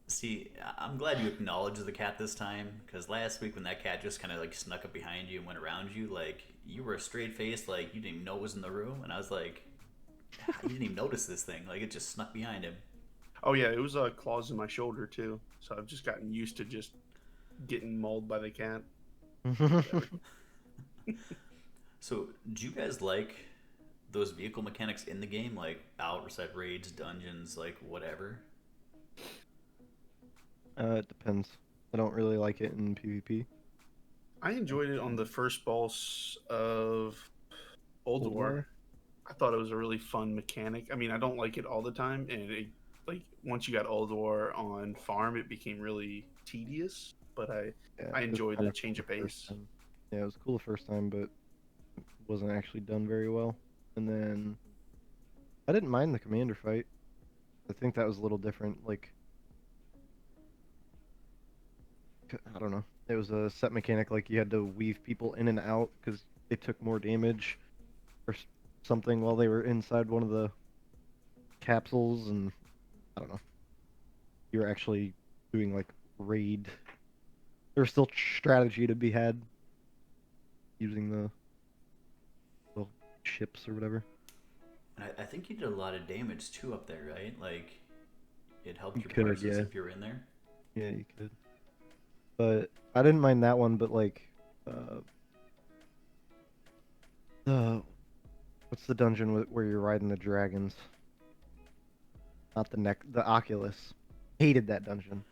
[SPEAKER 1] See, I'm glad you acknowledged the cat this time, because last week when that cat just kind of like snuck up behind you and went around you, like you were straight faced, like you didn't even know it was in the room, and I was like, you didn't even notice this thing, like it just snuck behind him.
[SPEAKER 3] Oh yeah, it was claws in my shoulder too. So I've just gotten used to just getting mauled by the cat.
[SPEAKER 1] So, do you guys like those vehicle mechanics in the game, like outside raids, dungeons, like whatever?
[SPEAKER 2] It depends. I don't really like it in PvP.
[SPEAKER 3] I enjoyed it on the first boss of Old War. I thought it was a really fun mechanic. I mean, I don't like it all the time, and it, like once you got Old War on farm, it became really tedious. But I
[SPEAKER 2] Yeah,
[SPEAKER 3] I
[SPEAKER 2] it was
[SPEAKER 3] enjoyed
[SPEAKER 2] kinda
[SPEAKER 3] the change of
[SPEAKER 2] cool the first
[SPEAKER 3] pace.
[SPEAKER 2] time. Yeah, it was cool the first time, but it wasn't actually done very well. And then I didn't mind the commander fight. I think that was a little different. Like, I don't know. It was a set mechanic, like you had to weave people in and out because they took more damage or something while they were inside one of the capsules, and I don't know. You were actually doing like raid. There was still strategy to be had using the little ships or whatever.
[SPEAKER 1] And I think you did a lot of damage too up there, right? Like, it helped
[SPEAKER 2] You
[SPEAKER 1] your
[SPEAKER 2] could,
[SPEAKER 1] presence
[SPEAKER 2] yeah.
[SPEAKER 1] if you were in there.
[SPEAKER 2] Yeah, you could. But I didn't mind that one, but like, what's the dungeon where you're riding the dragons? Not the Oculus. Hated that dungeon.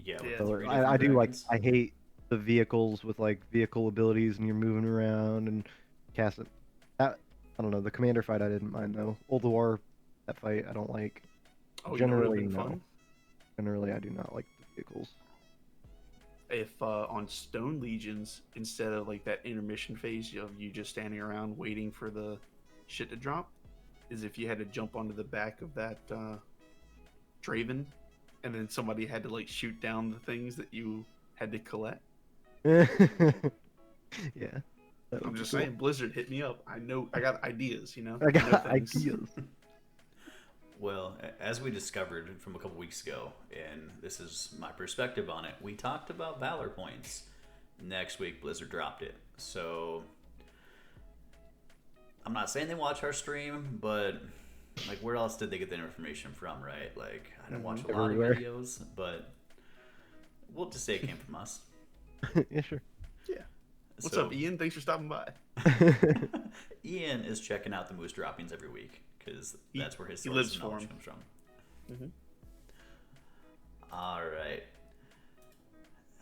[SPEAKER 1] Yeah, with
[SPEAKER 3] Yeah,
[SPEAKER 1] the
[SPEAKER 2] So
[SPEAKER 1] three
[SPEAKER 2] I
[SPEAKER 1] different
[SPEAKER 2] do like,
[SPEAKER 1] dragons.
[SPEAKER 2] I hate the vehicles with like vehicle abilities and you're moving around and casting. That, I don't know, the commander fight I didn't mind though. Old War, that fight I don't like.
[SPEAKER 3] Oh, you know what would've
[SPEAKER 2] Generally,
[SPEAKER 3] been
[SPEAKER 2] no.
[SPEAKER 3] fun?
[SPEAKER 2] Generally, I do not like the vehicles.
[SPEAKER 3] If on Stone Legions, instead of like that intermission phase of you just standing around waiting for the shit to drop, is if you had to jump onto the back of that Draven, and then somebody had to like shoot down the things that you had to collect.
[SPEAKER 2] Yeah. that would
[SPEAKER 3] I'm
[SPEAKER 2] be
[SPEAKER 3] just
[SPEAKER 2] cool.
[SPEAKER 3] saying, Blizzard, hit me up. I know I got ideas. You know,
[SPEAKER 2] I
[SPEAKER 3] know
[SPEAKER 2] got
[SPEAKER 3] things.
[SPEAKER 2] ideas.
[SPEAKER 1] Well, as we discovered from a couple weeks ago, and this is my perspective on it, we talked about Valor points. Next week, Blizzard dropped it. So, I'm not saying they watch our stream, but like, where else did they get that information from, right? Like, I don't watch a lot
[SPEAKER 2] Everywhere.
[SPEAKER 1] of videos, but we'll just say it came from us.
[SPEAKER 2] Yeah, sure.
[SPEAKER 3] Yeah. What's
[SPEAKER 1] So,
[SPEAKER 3] up, Ian? Thanks for stopping by.
[SPEAKER 1] Ian is checking out the Moose droppings every week because that's where his
[SPEAKER 3] he
[SPEAKER 1] source
[SPEAKER 3] lives
[SPEAKER 1] of
[SPEAKER 3] for
[SPEAKER 1] knowledge
[SPEAKER 3] him.
[SPEAKER 1] comes from.
[SPEAKER 3] Mhm.
[SPEAKER 1] All right.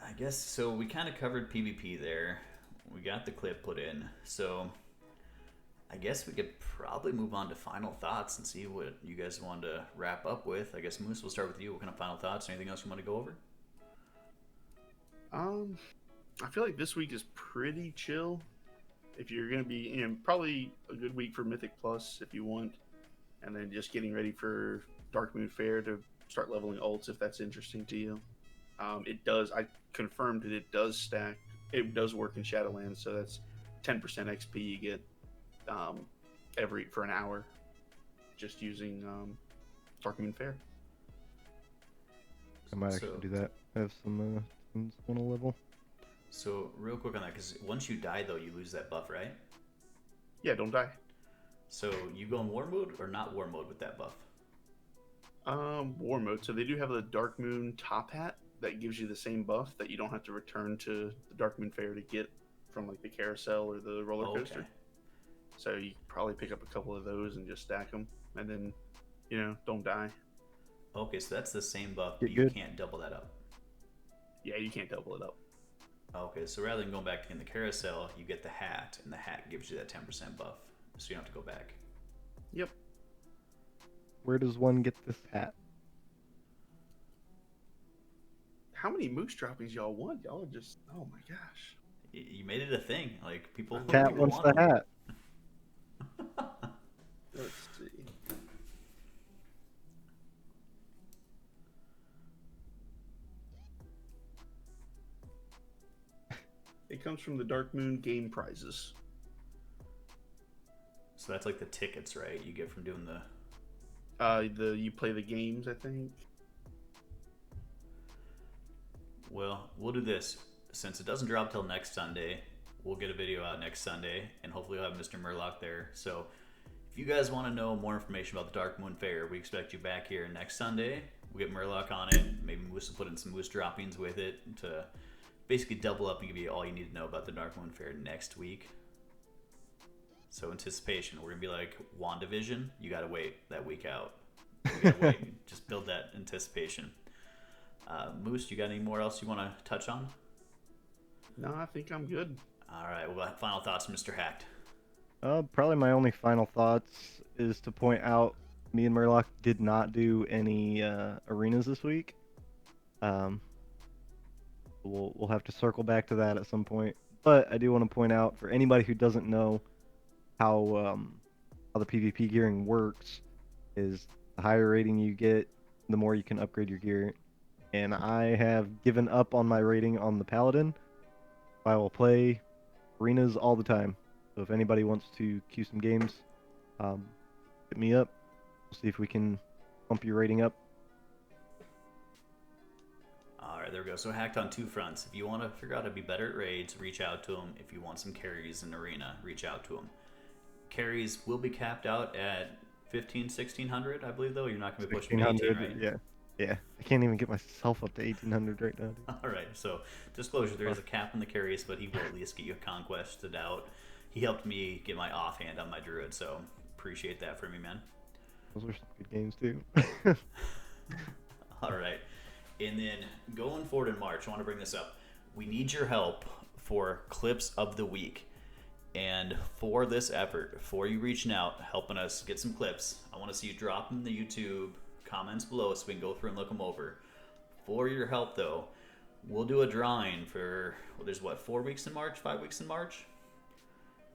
[SPEAKER 1] I guess so. We kind of covered PvP there. We got the clip put in. So I guess we could probably move on to final thoughts and see what you guys want to wrap up with. I guess Moose, we'll start with you. What kind of final thoughts? Anything else you want to go over?
[SPEAKER 3] I feel like this week is pretty chill. If you're gonna be, probably a good week for Mythic Plus if you want, and then just getting ready for Dark Moon Fair to start leveling ults if that's interesting to you. It does. I confirmed that it does stack. It does work in Shadowlands, so that's 10% XP you get for an hour, just using Dark Moon Fair.
[SPEAKER 2] I might actually do that. I have some things on a level.
[SPEAKER 1] So real quick on that, because once you die though, you lose that buff, right?
[SPEAKER 3] Yeah, don't die.
[SPEAKER 1] So you go in war mode or not war mode with that buff?
[SPEAKER 3] War mode. So they do have the Dark Moon top hat that gives you the same buff that you don't have to return to the Dark Moon Fair to get from like the carousel or the roller coaster.
[SPEAKER 1] Okay.
[SPEAKER 3] So you probably pick up a couple of those and just stack them, and then don't die.
[SPEAKER 1] Okay, so that's the same buff,
[SPEAKER 2] Get
[SPEAKER 1] but you
[SPEAKER 2] good.
[SPEAKER 1] can't double that up.
[SPEAKER 3] Yeah, you can't double it up.
[SPEAKER 1] Okay, so rather than going back in the carousel, you get the hat, and the hat gives you that 10% buff, so you don't have to go back.
[SPEAKER 3] Yep.
[SPEAKER 2] Where does one get this hat?
[SPEAKER 3] How many moose droppings y'all want? Y'all are just, oh my gosh.
[SPEAKER 1] You made it a thing. Like people.
[SPEAKER 2] Cat
[SPEAKER 1] people
[SPEAKER 2] wants
[SPEAKER 1] want
[SPEAKER 2] the
[SPEAKER 1] them.
[SPEAKER 2] hat.
[SPEAKER 3] Let's see. It comes from the Dark Moon game prizes.
[SPEAKER 1] So that's like the tickets, right? You get from doing the.
[SPEAKER 3] You play the games, I think.
[SPEAKER 1] Well, we'll do this. Since it doesn't drop till next Sunday, we'll get a video out next Sunday, and hopefully we'll have Mr. Merlock there. So if you guys want to know more information about the Dark Moon Fair, we expect you back here next Sunday. We'll get Merlock on it. Maybe Moose will put in some Moose droppings with it to basically double up and give you all you need to know about the Dark Moon Fair next week. So anticipation, we're gonna be like WandaVision. You gotta wait that week out. You gotta wait. Just build that anticipation. Moose, you got any more else you want to touch on?
[SPEAKER 3] No, I think I'm good.
[SPEAKER 1] All right. Well, final thoughts, Mr. Hakkd.
[SPEAKER 2] Probably my only final thoughts is to point out me and Merlock did not do any arenas this week. We'll have to circle back to that at some point. But I do want to point out for anybody who doesn't know how the PvP gearing works is the higher rating you get, the more you can upgrade your gear. And I have given up on my rating on the Paladin. I will play arenas all the time. So if anybody wants to queue some games, hit me up. We'll see if we can bump your rating up.
[SPEAKER 1] All right, there we go. So Hakkd on two fronts. If you want to figure out how to be better at raids, reach out to him. If you want some carries in arena, reach out to him. Carries will be capped out at 1600, I believe, though. You're not going to be pushing 18, right?
[SPEAKER 2] Yeah. Yeah. I can't even get myself up to 1800 right now. Dude.
[SPEAKER 1] All right, so disclosure, there is a cap on the carries, but he will at least get you conquested out. He helped me get my offhand on my druid, so appreciate that for me, man.
[SPEAKER 2] Those are some good games too.
[SPEAKER 1] All right, and then going forward in March, I want to bring this up. We need your help for clips of the week. And for this effort, for you reaching out, helping us get some clips, I want to see you drop them in the YouTube comments below so we can go through and look them over. For your help, though, we'll do a drawing for, well, there's what, 4 weeks in March, 5 weeks in March?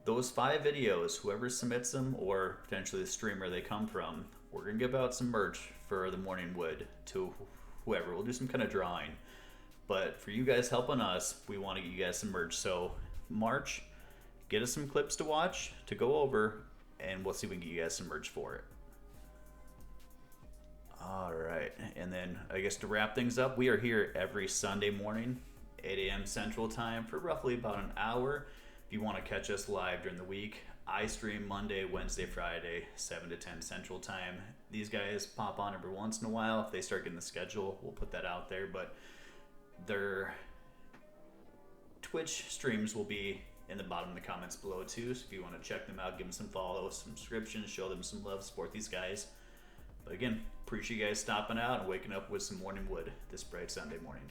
[SPEAKER 1] Those 5 videos, whoever submits them, or potentially the streamer they come from, we're going to give out some merch for the Morning Wood to whoever. We'll do some kind of drawing. But for you guys helping us, we want to get you guys some merch. So March, get us some clips to watch, to go over, and we'll see if we can get you guys some merch for it. All right, and then I guess to wrap things up, we are here every Sunday morning, 8 a.m. Central Time for roughly about an hour. If you want to catch us live during the week, I stream Monday, Wednesday, Friday, 7 to 10 Central Time. These guys pop on every once in a while. If they start getting the schedule, we'll put that out there, but their Twitch streams will be in the bottom of the comments below too, so if you want to check them out, give them some follows, some subscriptions, show them some love, support these guys. But again, appreciate you guys stopping out and waking up with some morning wood this bright Sunday morning.